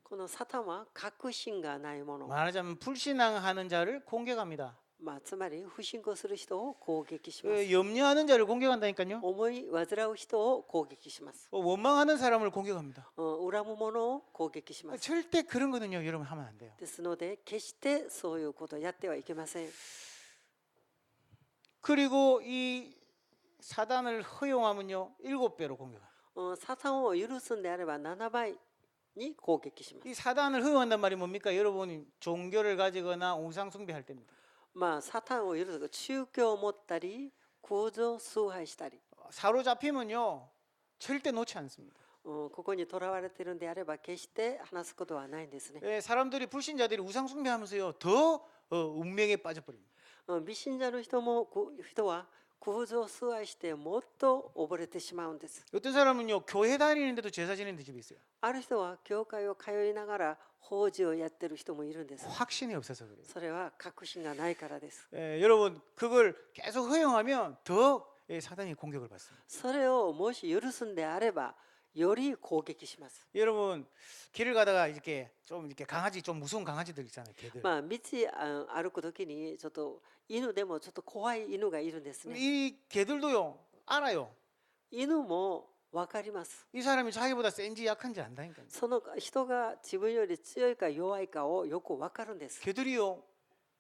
このサタンは確信がないもの、 말하자면 불신앙하는 자를 공격합니다. つまり不信仰する人を攻撃します。 염려하는 자를 공격한다니까요. 思い煩う人を攻撃します。 원망하는 사람을 공격합니다. 恨む者を攻撃します。 절대 그런 거는요 여러분 하면 안 돼요. ですので決してそういうことをやってはいけません。 그리고 이 사단을 허용하면요 7배로 공격합니다. サタンを許すんであれば7倍に攻撃します。 이 사단을 허용한단 말이 뭡니까? 여러분이 종교를 가지거나 우상 숭배할 때입니다. サタンを許す宗教を持ったり空像を崇拝したり、 사로잡히면요 절대 놓지 않습니다. ここにとらわれているんであれば決して話すことはないんですね。 사람들이 불신자들이 우상 숭배하면서요 더 운명에 빠져버립니다. 未信者の人は空像を崇拝してもっと溺れてしまうんです。 어떤 사람은요 교회 다니는데도 제사 지내는 집이 있어요. ある人は教会を通いながら法事をやってる人もいるんです。 확신이 없어서 그래요. それは確信がないからです。 여러분 그걸 계속 허용하면 더 사단이 공격을 받습니다. それをもし許すんであればより攻撃します。 여러분 길을 가다가 이렇게 좀 이렇게 강아지 좀 무서운 강아지들 있잖아요. 개들. 道歩く時にちょっと犬でもちょっと怖い犬がいるんですね。 이 개들도요 알아요. 犬も分かります。 이 사람이 자기보다 센지 약한지 안다니까요. その人が自分より強いか弱いかをよく分かるんです。 개들이요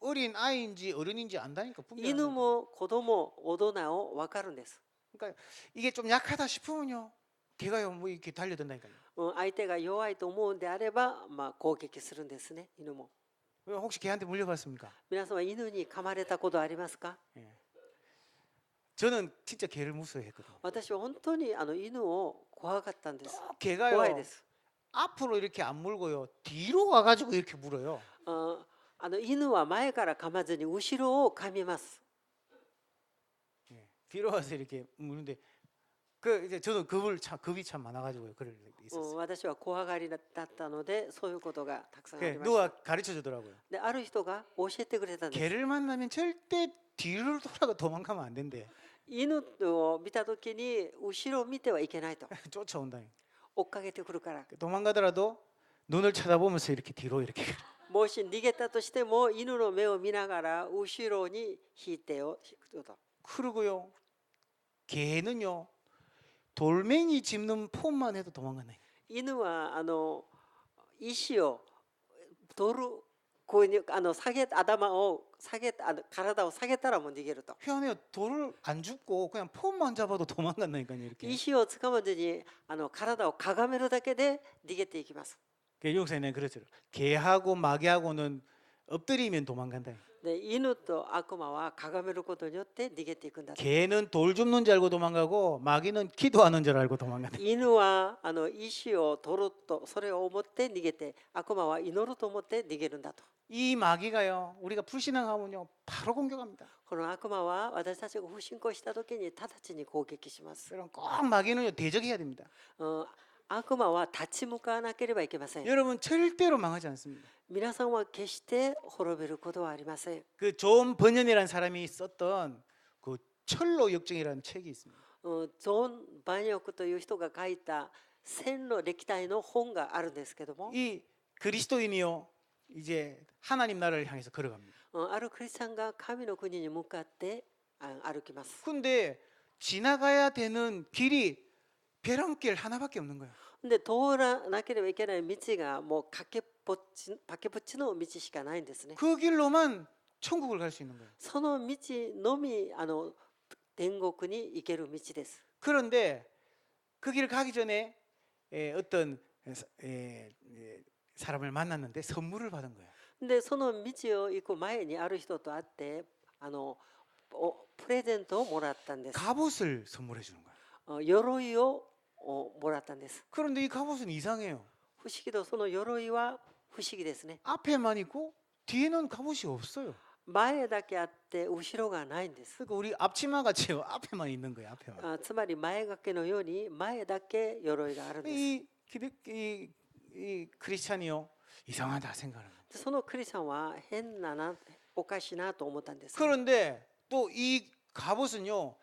어린 아이인지 어른인지 안다니까. 분별하는 犬 거예요. も子供、大人を分かるんです。 그러니까 이게 좀 약하다 싶으면요 개가요 뭐 이렇게 달려든다니까요. 相手が弱いと思うんであれば、攻撃するんですね。犬も。 혹시 개한테 물려봤습니까? 皆様犬に噛まれたことありますか？ 저는 진짜 개를 무서워했거든요. 私は本当に犬を怖かったんです。 개가요 怖いです。 앞으로 이렇게 안 물고요 뒤로 와가지고 이렇게 물어요. 犬は前から噛まずに後ろを噛みます。 뒤로 와서 이렇게 무는데 그 이제 저는 겁이 참 많아가지고요. 그럴 일이 있었어요. 私は怖がりだったのでそういうことがたくさんありました。 누가 가르쳐 주더라고요. である人が教えてくれたんです。 개를 만나면 절대 뒤를 돌아가 도망가면 안 된대. 犬を見た時に後ろを見てはいけないと。 쫓아온다. 追っかけてくるから。 도망가더라도 눈을 쳐다보면서 이렇게 뒤로 이렇게. もし逃げたとしても犬の目を見ながら後ろに引いてよと。 그러고요. 개는요. 돌멩이 짚는 폼만 해도 도망가네. 犬は石を取るこういう下げ頭を下げ体を下げたらもう逃げると。 희한해요. 돌을 안 줍고 그냥 폼만 잡아도 도망간다니까요. 이렇게. 石を掴まずに体をかがめるだけで逃げていきます。 요새는 그렇죠. 개하고 마귀하고는 엎드리면 도망간다. で犬と悪魔はかがめることによって逃げていくんだと。 개는 돌 줍는 줄 알고 도망가고 마귀는 기도하는 줄 알고 도망간다. 犬は石を取るとそれを思って逃げて、悪魔は祈ると思って逃げるんだと。 이 마귀가요. 우리가 불신앙하면요. 바로 공격합니다. この悪魔は私たちが不信仰した時に直ちに攻撃します。 여러분 꼭 마귀는요. 대적해야 됩니다. 悪魔は立ち向かわなければいけません。 여러분 절대로 망하지 않습니다. 皆さんは決して滅びることはありません。 그 존 번연이라는 사람이 썼던 그 철로 역정이라는 책이 있습니다. ジョン・バニョクという人が書いた線路歴代の本があるんですけども、 이 그리스도인이요. 이제 하나님 나라를 향해서 걸어갑니다. あるクリスチャンが神の国に向かって歩きます。 근데 지나가야 되는 길이 벼랑길 하나밖에 없는 거예요. で通らなければいけない道がもう崖っぷちの道しかないんですね。 그 길로만 천국을 갈 수 있는 거예요. その道のみ天国に行ける道です。 그런데 그 길을 가기 전에 어떤 사람을 만났는데 선물을 받은 거예요. でその道を行く前にある人と会ってプレゼントをもらったんです。 갑옷을 선물해 주는 거예요. 鎧をもらったんです。 그런데 이 갑옷은 이상해요. 不思議とその鎧は不思議ですね。 앞에만 있고 뒤에는 갑옷이 없어요. 前だけあって後ろがないんです。 그러니까 우리 앞치마 같이 앞에만 있는 거예요. 앞에만. つまり前掛けのように前だけ鎧があるんです。 이 크리스찬이요 이상하다 생각하는 거예요. そのクリスチャンは変なおかしいなと思ったんです。 그런데 또 이 갑옷은요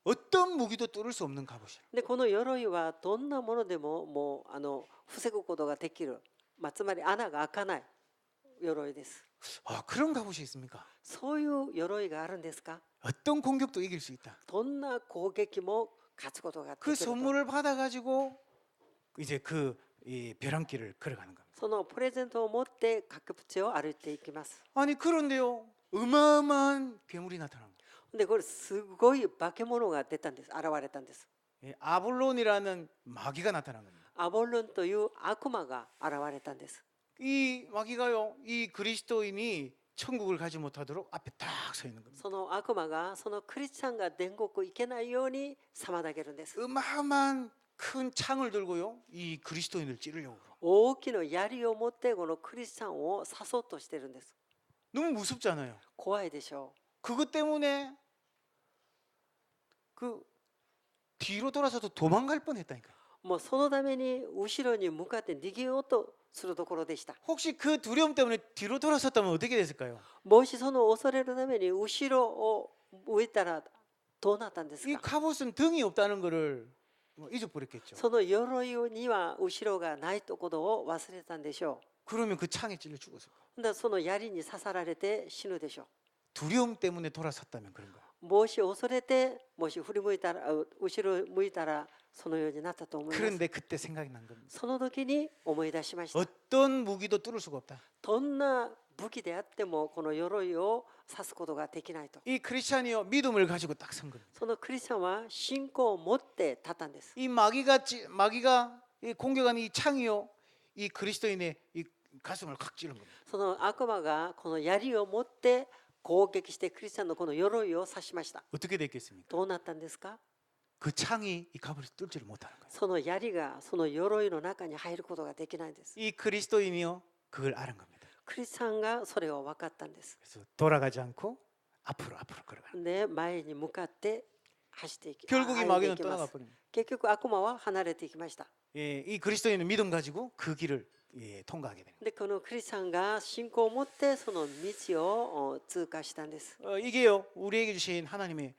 어떤 무기도 뚫을 수 없는 갑옷이에요. でこの鎧はどんなものでももう防ぐことができる、つまり穴が開かない鎧です。 아, 그런 갑옷이 있습니까? そういう鎧があるんですか？ 어떤 공격도 이길 수 있다. どんな攻撃も勝つことができ 그 ると。 선물을 받아가지고 이제 이 벼랑길을 걸어가는 겁니다. そのプレゼントを持って崖っぷちを歩いていきます。 아니 그런데요 어마어마한 괴물이 나타납니다. でこれすごい化け物が出たんです。現れたんです。 아볼론이라는 마귀가 나타난 겁니다. アボロンという悪魔が現れたんです。 이 마귀가요 이 그리스도인이 천국을 가지 못하도록 앞에 딱 서 있는 겁니다. その悪魔がそのクリスチャンが天国行けないように妨げるんです。 어마어마한 큰 창을 들고요 이 그리스도인을 찌르려고 그래요. 大きな槍を持ってこのクリスチャンを刺そうとしてるんです。 너무 무섭잖아요. 怖いでしょ 그것 때문에 그 뒤로 돌아서도 도망갈 뻔했다니까요. う。もうそのために後ろに向かって逃げようとするところでした。 혹시 그 두려움 때문에 뒤로 돌아섰다면 어떻게 됐을까요? もしその恐れるために後ろを向いたらどうなったんです 이 か？ 갑옷은 등이 없다는 거를 잊어버렸겠죠. その鎧には後ろがないところを忘れたんでしょ 그러면 그 창에 찔려 죽었을 거예요. う。だからその槍に刺さられて死ぬでしょ 두려움 때문에 돌아섰다면 그런 거예요. う。もし恐れてもし振り向いたら後ろ向いたらそのようになったと思います。 그런데 그때 생각이 난 겁니다. その時に思い出しました。 어떤 무기도 뚫을 수가 없다. どんな武器であってもこの鎧を刺すことができないと。 이 크리스찬이요 믿음을 가지고 딱 선 겁니다. そのクリスチャンは信仰を持って立ったんです。 이 마귀가 이 공격하는 이 창이요 이 그리스도인의 이 가슴을 확 찌른 겁니다. その悪魔がこの槍を持って攻撃してクリスチャンのこの鎧を刺しました。 어떻게 됐겠습니까? どうなったんですか？ 그 창이 이 갑을 뚫지를 못하는 거예요. その槍がその鎧の中に入ることができないんです。 이 그리스도인이요 그걸 알은 겁니다. クリスチャンがそれを分かったんです。 그래서 돌아가지 않고 앞으로 걸어가는. で前に向かって走っていき 결국 이 歩いて 마귀는 いきま 떠나가 す。 버립니다. 結局悪魔は離れていきました。 예, 이 그리스도인은 믿음 가지고 그 길을 통과하게 됩니다. でこのクリスチャンが信仰を持ってその道を通過したんです。 이게요 우리에게 주신 하나님의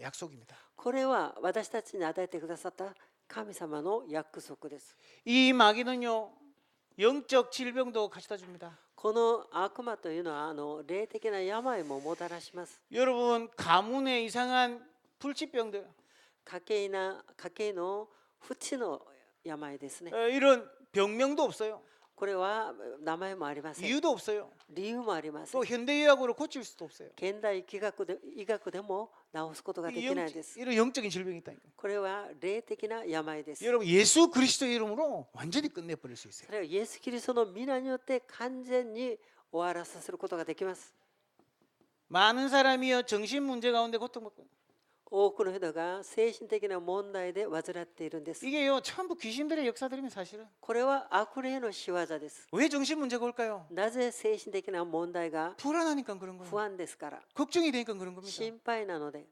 약속입니다. これは私たちに与えてくださった神様の約束です。 이 마귀는요 영적 질병도 가져다 줍니다. この悪魔というのは霊的な病ももたらします。 여러분 가문의 이상한 불치병들 家計の不治の病ですね。 이런 병명도 없어요. これは名前もありません。 이유도 없어요. 理由もありません。 또 현대의학으로 고칠 수도 없어요. 現代医学でも治すことができないです。 이런 영적인 질병이 있다니까. これは霊的な病です。 여러분 예수 그리스도의 이름으로 완전히 끝내버릴 수 있어요. それはイエス・キリストの皆によって完全に終わらさせることができます。 많은 사람이요 정신 문제 가운데 고통받고 多くの人が精神的な問題で患っているんです。 이게요 전부 귀신들의 역사들이면 사실은 これは悪霊の仕業です。 왜 정신 문제가 올까요? なぜ精神的な問題が 불안하니까 그런 不 거예요. 安ですから、 걱정이 되니까 그런 겁니다. 心配なので、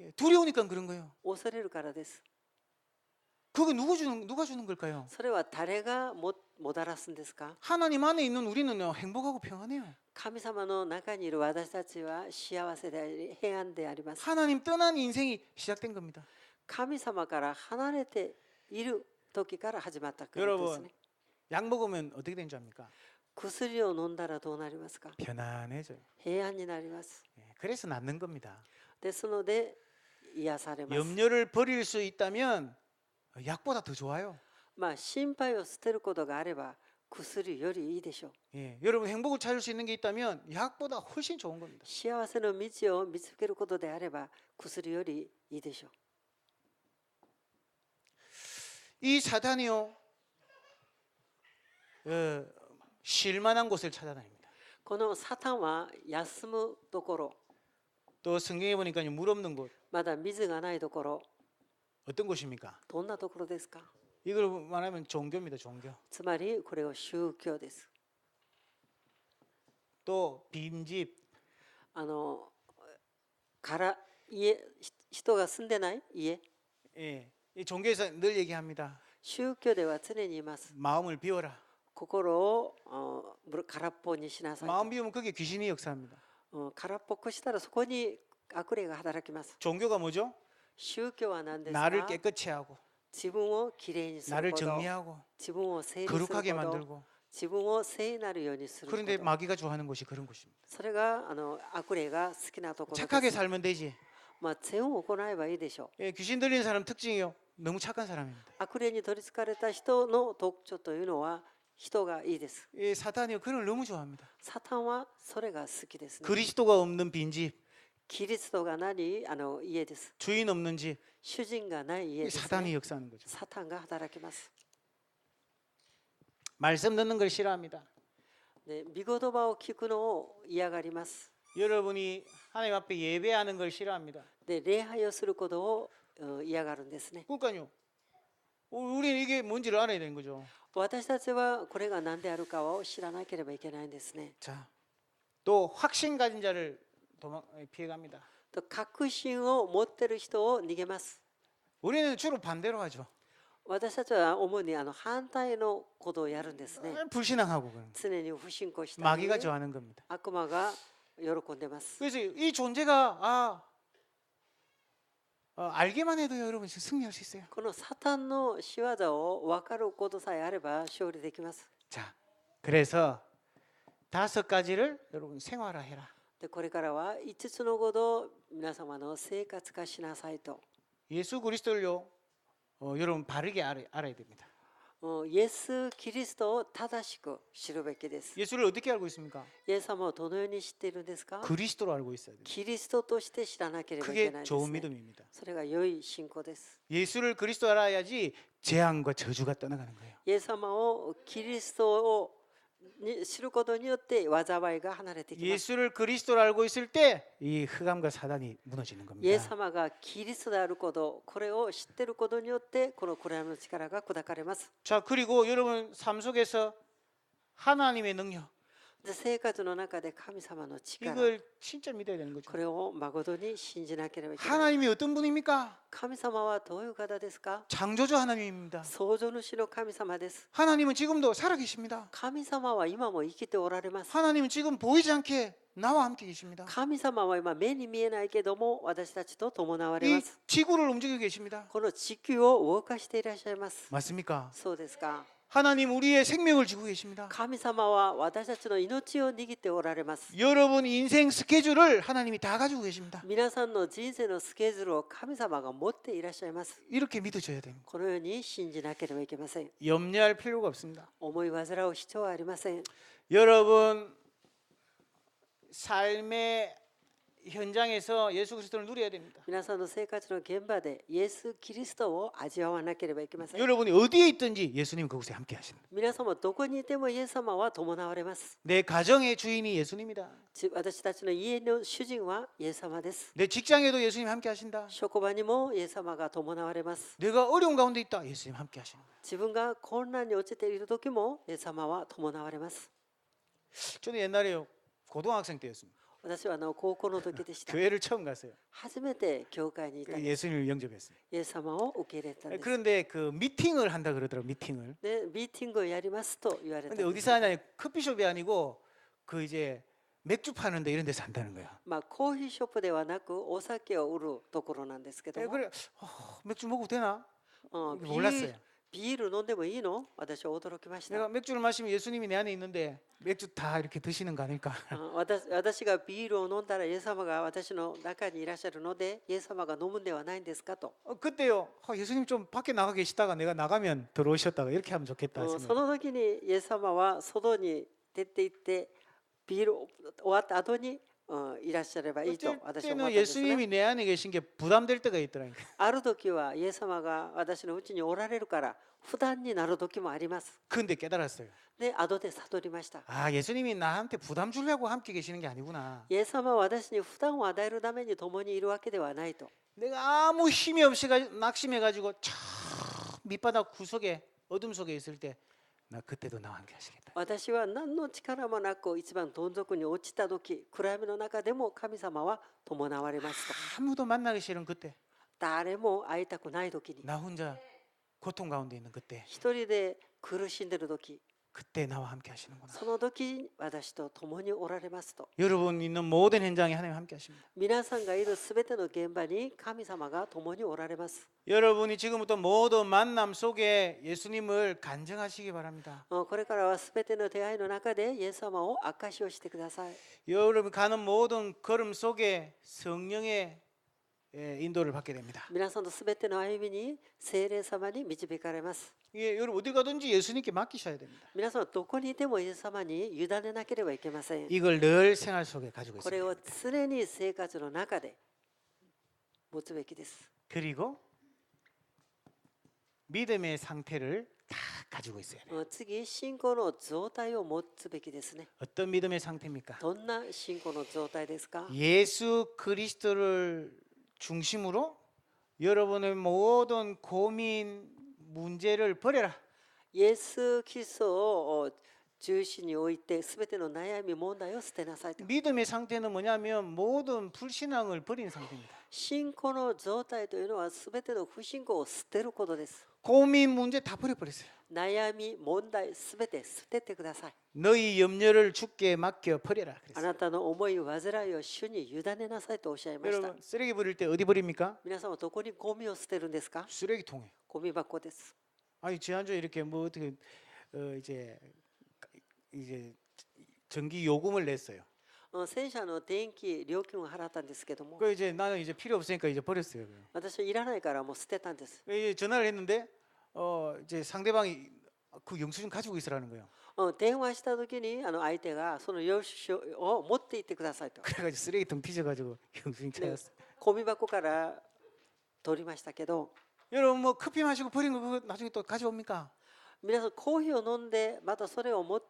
예, 두려우니까 그런 거예요. 恐れるからです。 그게 누가 주는 걸까요? それは誰がもたらすんですか？ 하나님 안에 있는 우리는요 행복하고 평안해요. 神様の中にいる私たちは幸せであり平安であります。 하나님 떠난 인생이 시작된 겁니다. 神様から離れている時から始まったことです 여러분 ね。 약 먹으면 어떻게 되는 줄 압니까? 薬を飲んだらどうなりますか？ 편안해져요. 平安になります。 예, 그래서 낫는 겁니다. ですので癒されます。 염려를 버릴 수 있다면 약보다 더 좋아요. 心配を捨てることがあれば薬よりいいでしょう。 예, 여러분 행복을 찾을 수 있는 게 있다면 약보다 훨씬 좋은 겁니다. 幸せの道を見つけることであれば薬よりいいでしょう。 이 사단이요 쉴 만한 곳을 찾아다닙니다. このサタンは休むところ、 또 성경에 보니까 물 없는 곳 まだ水がないところ、 어떤 곳입니까? どんなところですか？ 이걸 말하면 종교입니다. 종교. つまりこれは宗教です。 또 빈집 から人が住んでない家、 예, 이 종교에서 늘 얘기합니다. 宗教では常に言います。 마음을 비워라. 心を空っぽにしなさいと。 마음 비우면 그게 귀신이 역사합니다. 空っぽくしたらそこに悪霊が働きます。 종교가 뭐죠? 宗教は何ですか？ 나를 깨끗이 하고 自分をきれいにする 나를 こと、 정리하고 自分を整理するこ 거룩하게 と、 만들고 自分を聖なるようにするこ 그런데 と。 마귀가 좋아하는 곳이 그런 곳입니다. それが悪霊が好きなところで 착하게 す。 살면 되지. 善を行えばいいでしょう。 예, 귀신 들리는 사람 특징이요. 너무 착한 사람입니다. 悪霊に取りつかれた人の特徴というのは人がいいです。 예, 사탄이요. 그런 걸 너무 좋아합니다. サタンはそれが好きですね。 그리스도가 없는 빈집, キリストがない家です。 주인 없는 집, 主人がない家 이 です、 사탄이 ね。 역사하는 거죠. サタンが働きます。 말씀 듣는 걸 싫어합니다. で、御言葉を聞くのを嫌がります。 여러분이 하나님 앞에 예배하는 걸 싫어합니다. で、礼拝をすることを嫌がるんですね。 그러니까요. 우리는 이게 뭔지를 알아야 되는 거죠. 私たちはこれが何であるかを知らなければいけないんですね。 자, 또 확신 가진 자를 피해갑니다. と確信を持っている人を逃げます。 우리는 주로 반대로 하죠. 私たちは主に反対のことをやるんですね。 불신앙하고 그런. 常に不信仰したり 마귀가 좋아하는 겁니다. 悪魔が喜んでます。 그래서 이 존재가 알기만 해도 여러분 승리할 수 있어요. このサタンの仕業を分かることさえあれば勝利できます。 자, 그래서 5가지를 여러분 생활화해라. でこれからは5つのことを皆様の生活化しなさいと。 예수 그리스도를요, 여러분 바르게 알아야 됩니다. イエス・キリストを正しく知るべきです。 예수를 어떻게 알고 있습니까? イエス様をどのように知っているんですか？ 그리스도로 알고 있어야 돼요. キリストとして知らなければいけない 그게 です、 좋은 ね。 믿음입니다. それが良い信仰です。 예수를 그리스도 알아야지 재앙과 저주가 떠나가는 거예요. イエス様をキリストを知ることによって災いが離れてきます。 예수를 그리스도로 알고 있을 때 이 흑암과 사단이 무너지는 イエ 겁니다. ス様がキリストであること、これを知っていることによってこの暗闇の力が砕かれます。 자, 그리고 여러분 삶 속에서 하나님의 능력 で生活の中で神様の力、 이걸 진짜 믿어야 되는 거죠. これを誠に信じなければいけない。 하나님이 어떤 분입니까? 神様はどういう方ですか？ 창조주 하나님입니다. 創造主の神様です。 하나님은 지금도 살아계십니다. 神様は今も生きておられます。 하나님은 지금 보이지 않게 나와 함께 계십니다. 神様は今目に見えないけども私たちと伴われま 이 す。 지구를 움직이고 계십니다. この地球を動かしていらっしゃいます。 맞습니까? そうですか？ 하나님 우리의 생명을 쥐고 계십니다. 神様は私たちの命を握っておられます。 여러분 인생 스케줄을 하나님이 다 가지고 계십니다. 皆さんの人生のスケジュールを神様が持っていらっしゃいます。 이렇게 믿으셔야 됩니다. このように信じなければいけません。 염려할 필요가 없습니다. 思い煩う必要はありません。 여러분 삶의 현장에서 예수 그리스도를 누려야 됩니다. 皆さんの生活の現場でイエス・キリストを味わわなければいけません。 여러분이 어디에 있든지 예수님 그곳에 함께 하십니다. 皆様どこにいてもイエス様は伴われます。 내 가정의 주인이 예수님이다. 私たちの家の主人はイエス様です。 내 직장에도 예수님 함께 하신다. 職場にもイエス様が伴われます。 내가 어려운 가운데 있다. 예수님 함께 하시는 거예요. 自分が困難に陥っている時もイエス様は伴われます。 저는 옛날에요 고등학생 때였습니다. 私は高校の時でした。 교회를 처음 갔어요. 初めて教会にいたんです。 예수님을 영접했어요. イエス様を受け入れたんです。 그런데 그 미팅을 한다 그러더라고요. 미팅을. で、ミーティングをやりますと言われたん 근데 です。 어디서 하냐? 커피숍이 아니고 그 이제 맥주 파는데 이런 데서 한다는 거야. まあコーヒーショップではなくお酒を売るところなんですけども、 그래 맥주 먹어도 되나? ビ 몰랐어요. ール飲んでもいいの？私は驚きました。 내가 맥주를 마시면 예수님이 내 안에 있는데 맥주 다 이렇게 드시는 거 아닐까? 私がビールを飲んだらイエス様が私の中にいらっしゃるのでイエス様が飲むんではないんですかと。 그때요. 예수님 좀 밖에 나가 계시다가 내가 나가면 들어오셨다가 이렇게 하면 좋겠다. その時にイエス様は外に出て行ってビール終わった後にいらっしゃればいいと私は思った 때는 んですね。 예수님이 내 안에 계신 게 부담될 때가 있더라니까. ある時はイエス様が私のうちにおられるから負担になる時もあります。 근데 깨달았어요. で、後で悟りました。 아 예수님이 나한테 부담 주려고 함께 계시는 게 아니구나. イエス様は私に負担を与えるために共にいるわけではないと。 내가 아무 힘이 없이 낙심해가지고 저 밑바닥 구석에 어둠 속에 있을 때 나 그때도 나와 함께 하시겠다. 私は何の力もなく一番どん底に落ちた時、暗闇の中でも神様は伴われますと。 아무도 만나기 싫은 그때 誰も会いたくない時に、 나 혼자 고통 가운데 있는 그때 一人で苦しんでいる時、 그때 나와 함께 하시는구나. その時私と共におられますと。 여러분 있는 모든 현장에 하나님 함께 하십니다. 皆さんがいるすべての現場に神様が共におられます。 여러분이 지금부터 모든 만남 속에 예수님을 간증하시기 바랍니다. これからはすべての出会いの中でイエス様を証しをしてください。 여러분 가는 모든 걸음 속에 성령의 인도를 받게 됩니다. 皆さんのすべての歩みに聖霊様に導かれます。 예, 여러분 어디 가든지 예수님께 맡기셔야 됩니다. 皆さんはどこにいてもイエス様に委ねなければいけません。 이걸 늘 생활 속에 가지고 これ 있습니다. を常に生活の中で持つべきです。 그리고 믿음의 상태를 다 가지고 있어야 돼요. 次、信仰の状態を持つべきですね。 어떤 믿음의 상태입니까? どんな信仰の状態ですか？ 예수 그리스도를 중심으로 여러분의 모든 고민 문제를 버려라. イエス・キリストを中心に置いてすべての悩み問題を捨てなさいと。 믿음의 상태는 뭐냐면 모든 불신앙을 버리는 상태입니다. 信仰の状態というのはすべての不信仰を捨てることです。 고민 문제 다 버려버렸어요. 悩み問題すべて捨ててください。 너희 염려를 주께 맡겨 버려라. あ 그랬어요. なたの思い煩いを主に委ねなさいとおっしゃいました。 여러분 쓰레기 버릴 때 어디 버립니까? 皆さんはどこにゴミを捨てるんですか？ 쓰레기통에. ゴミ箱です。 아니 지난주에 이렇게 뭐 어떻게 이제 전기 요금을 냈어요. 先社の電気料金を払ったんですけども、 그 이제 나는 이제 필요 없으니까 이제 버렸어요. 私はいらないからもう捨てたんです。 이제 전화를 했는데 이제 상대방이 그 영수증 가지고 있으라는 거예요. 電話した時に相手がその領収書を持っていってくださいと。 그래가지고 쓰레기통 뒤져가지고 영수증 찾았어요. ゴミ箱から取りましたけど、 여러분 뭐 커피 마시고 버린 거 그거 나중에 또 가져옵니까? 皆さんコーヒーを飲んでまたそれを持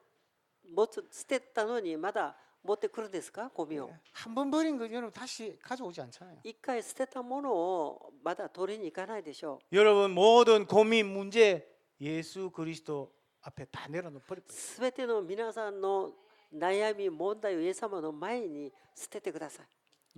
つ捨てたのにまだ持ってくるんですか？ゴミを。 한 번 버린 거 여러분 다시 가져오지 않잖아요. 一回捨てたものをまだ取りに行かないでしょ 여러분 모든 고민 문제 예수 그리스도 앞에 다 내려놓 버려요. う。すべての皆さんの悩み問題をイエス様の前に捨ててください。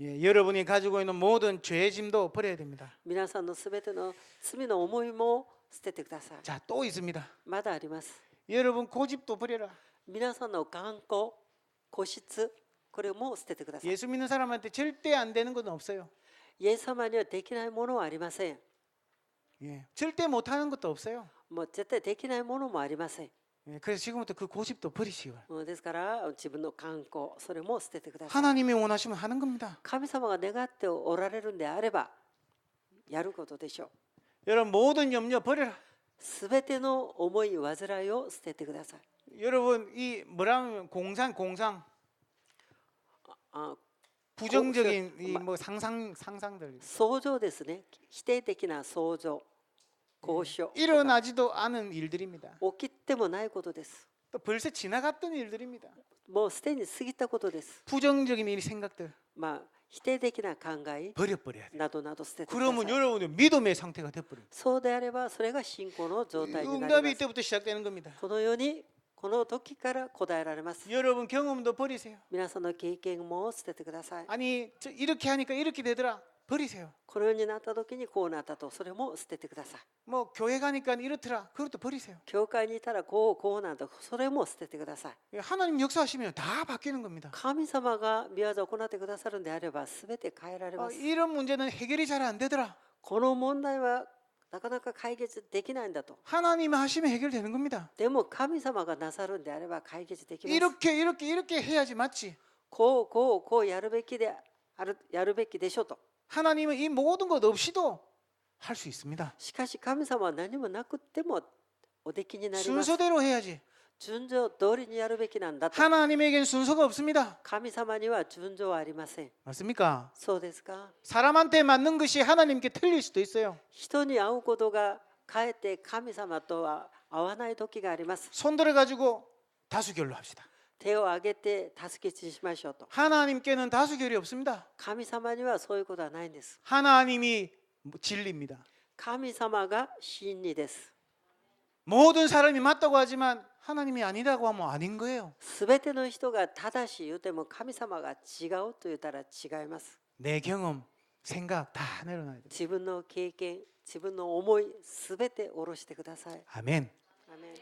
예, 여러분이 가지고 있는 모든 죄의 짐도 버려야 됩니다. 皆さんのすべての罪の思いも捨ててください。 자, 또 있습니다. まだあります。 여러분 고집도 버려라. 皆さんの頑固、固執、これも捨ててください。 예수 믿는 사람한테 절대 안 되는 건 없어요. イエス様にはできないものはありません。 예, 절대 못하는 것도 없어요. もう絶対できないものもありません。 예, 그래서 지금부터 그 고집도 버리시고 ですから自分の観光それも捨ててください。 하나님이 원하시면 하는 겁니다. 神様が願っておられるんであればやることでしょう。 여러분 모든 염려 버려라. すべての思い煩いを捨ててください。 여러분 이 뭐라면 공상 あ 부정적인 이 뭐 상상들 想像ですね。否定的な想像、交渉、 일어나지도 않은 일들입니다. 起きてもないことです。 또 벌써 지나갔던 일들입니다. もうすでに過ぎたことです。 부정적인 이 생각들 否定的な考え 버려버려야 돼요. などなど捨ててくださ 그러면 い。 여러분의 믿음의 상태가 돼버려요. そうであればそれが信仰の状態になりま 응답이 す。 이때부터 시작되는 겁니다. このようにこの時から答えられます。 여러분 경험도 버리세요. 皆さんの経験も捨ててください。 아니 이렇게 하니까 이렇게 되더라. 버리세요. このようになった時にこうなったと、それも捨ててください。 뭐 교회 가니까 이렇더라. 그것도 버리세요. 教会にいたらこうなんだ、それも捨ててください。 하나님 역사하시면 다 바뀌는 겁니다. 神様が御業を行ってくださるんであれば全て変えられます。 이런 문제는 해결이 잘 안 되더라. この問題はなかなか解決できないんだと。 하나님이 하시면 해결되는 겁니다. でも神様がなさるんであれば解決できます。 이렇게 해야지 맞지. こうやるべきでしょと。 하나님은 이 모든 것 없이도 할 수 있습니다. しかし神様は何もなくってもおできになります。 순서대로 해야지. 順序通りにやるべきなんだと。 하나님에겐 순서가 없습니다. 神様には順序はありません。 맞습니까? そうですか。 사람한테 맞는 것이 하나님께 틀릴 수도 있어요. 人に会うことがかえって神様とは合わない時があります。 손들어 가지고 다수결로 합시다. 手を挙げて助けしましょうと。 하나님께는 다수결이 없습니다. 神様にはそういうことはないんです。 하나님이 진리입니다. 神様が真理です。 모든 사람이 맞다고 하지만 하나님이 아니라고 하면 아닌 거예요. すべての人が正しい言うても神様が違うと言ったら違います。 내 경험, 생각 다 내려놔야 돼요. 自分の経験、自分の思いすべて下ろしてください。 아멘. アメン。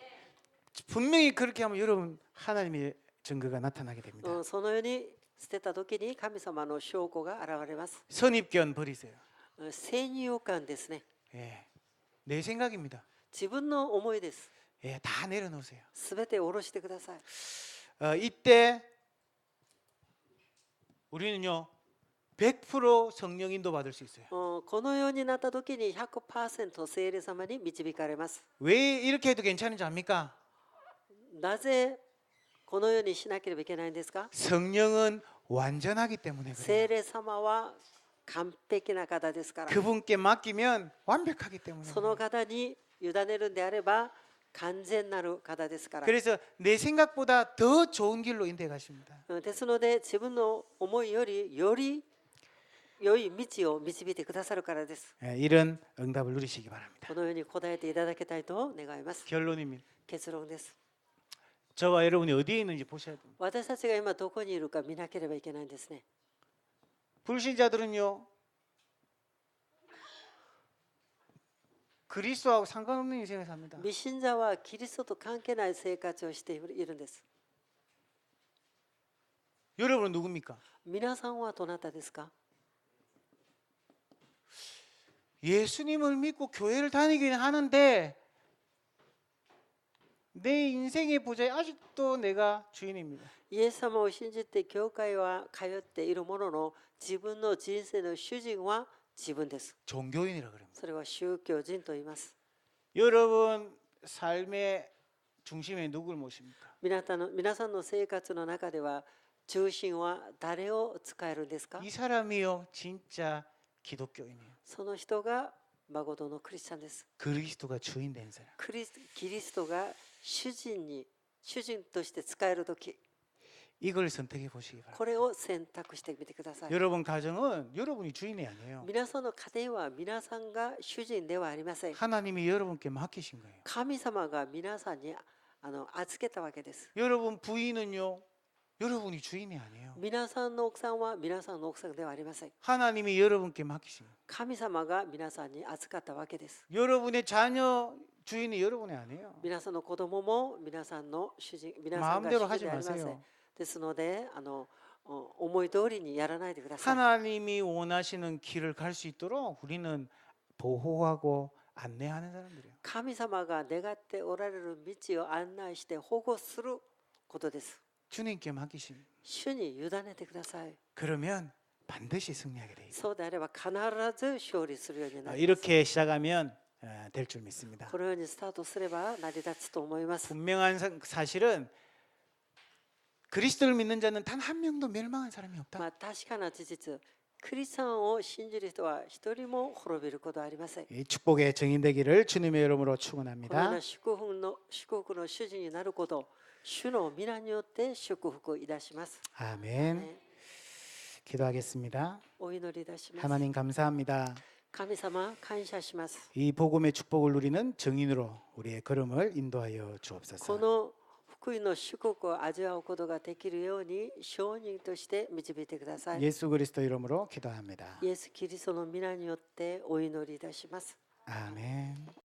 분명히 그렇게 하면 여러분 하나님의 증거가 나타나게 됩니다. そのように捨てた時に神様の証拠が現れます。 선입견 버리세요. 先入観ですね。 예, 내 생각입니다. 自分の思いです。 예, 다 내려놓으세요. すべて下ろしてください。 이때 우리는요 100% 성령 인도 받을 수 있어요. このようになった時に 100% 聖霊様に導かれます。 왜 이렇게 해도 괜찮은지 압니까? なぜこのようにしなければいけないんですか？ 성령은 완전하기 때문에 聖 그래요. 霊様は完璧な方ですから。 그분께 맡기면 완벽하기 때문에. その方に委ねるんであれば完全なる方ですから。 그래서 내 생각보다 더 좋은 길로 인도해 가십니다. ですので自分の思いよりより良い道を導いてくださるからです。 이런 응답을 누리시기 바랍니다. このように答えていただきたいと願います。 결론입니다. 結論です。 저와 여러분이 어디에 있는지 보셔야 됩니다. 私たちが今どこにいるか見なければいけないんですね。 불신자들은요 그리스도하고 상관없는 인생을 삽니다. 未信者はキリストと関係ない生活をしているんです。 여러분은 누굽니까? 皆さんはどなたですか？ 예수님을 믿고 교회를 다니기는 하는데 내 인생의 보좌에 아직도 내가 주인입니다. イエス様を信じて教会は通っているものの自分の人生の主人は自分です。 종교인이라 그럽니다. それは宗教人と言います。 여러분 삶의 중심에 누굴 모십니까? 皆さんの生活の中では中心は誰を使えるんですか？ 이 사람이요 진짜 기독교인이에요. その人が誠のクリスチャンです。 그리스도가 주인 된 사람. キリストが主人として使えるとき、 이걸 선택해 보시기 바랍니다. これを選択してみてください。 여러분 가정은 여러분이 주인이 아니에요. 皆さんの家庭は皆さんが主人ではありません。 하나님이 여러분께 맡기신 거예요. 神様が皆さんに預けたわけです。 여러분 부인은요 여러분이 주인이 아니에요. 皆さんの奥さんは皆さんの奥さんではありません。 하나님이 여러분께 맡기신 거예요. 神様が皆さんに預かったわけです。 여러분의 자녀 주인이 여러분이 아니에요. 皆さんの子供も皆さんの主人、皆さんが主 마음대로 人 하지 ではありません。 마세요. ですので思い通りにやらないでください。 하나님이 원하시는 길을 갈 수 있도록 우리는 보호하고 안내하는 사람들이에요. 神様が願っておられる道を案内して保護することです。 주님께 맡기심. 主に委ねてください。 그러면 반드시 승리하게 돼 있어요. そうであれば必ず勝利するようになります。 이렇게 시작하면 될 줄 믿습니다. このようにスタートすれば成り立つと思います。 분명한 사실은 그리스도를 믿는 자는 단 한 명도 멸망한 사람이 없다. 確かな事実、クリスチャンを信じる人は一人も滅びることはありません。 이 축복의 증인되기를 주님의 이름으로 このよう 축원합니다. な祝福の主人になることを主の皆によって祝福いたします。 아멘. 기도하겠습니다. お祈りいたします。 하나님 감사합니다. 神様感謝します。 이 복음의 축복을 누리는 증인으로 우리의 걸음을 인도하여 こ 주옵소서. の福音の祝福を味わうことができるように証人として導いてください。 예수 그리스도 이름으로 기도합니다. イエス・キリストの皆によってお祈りいたします。 아멘.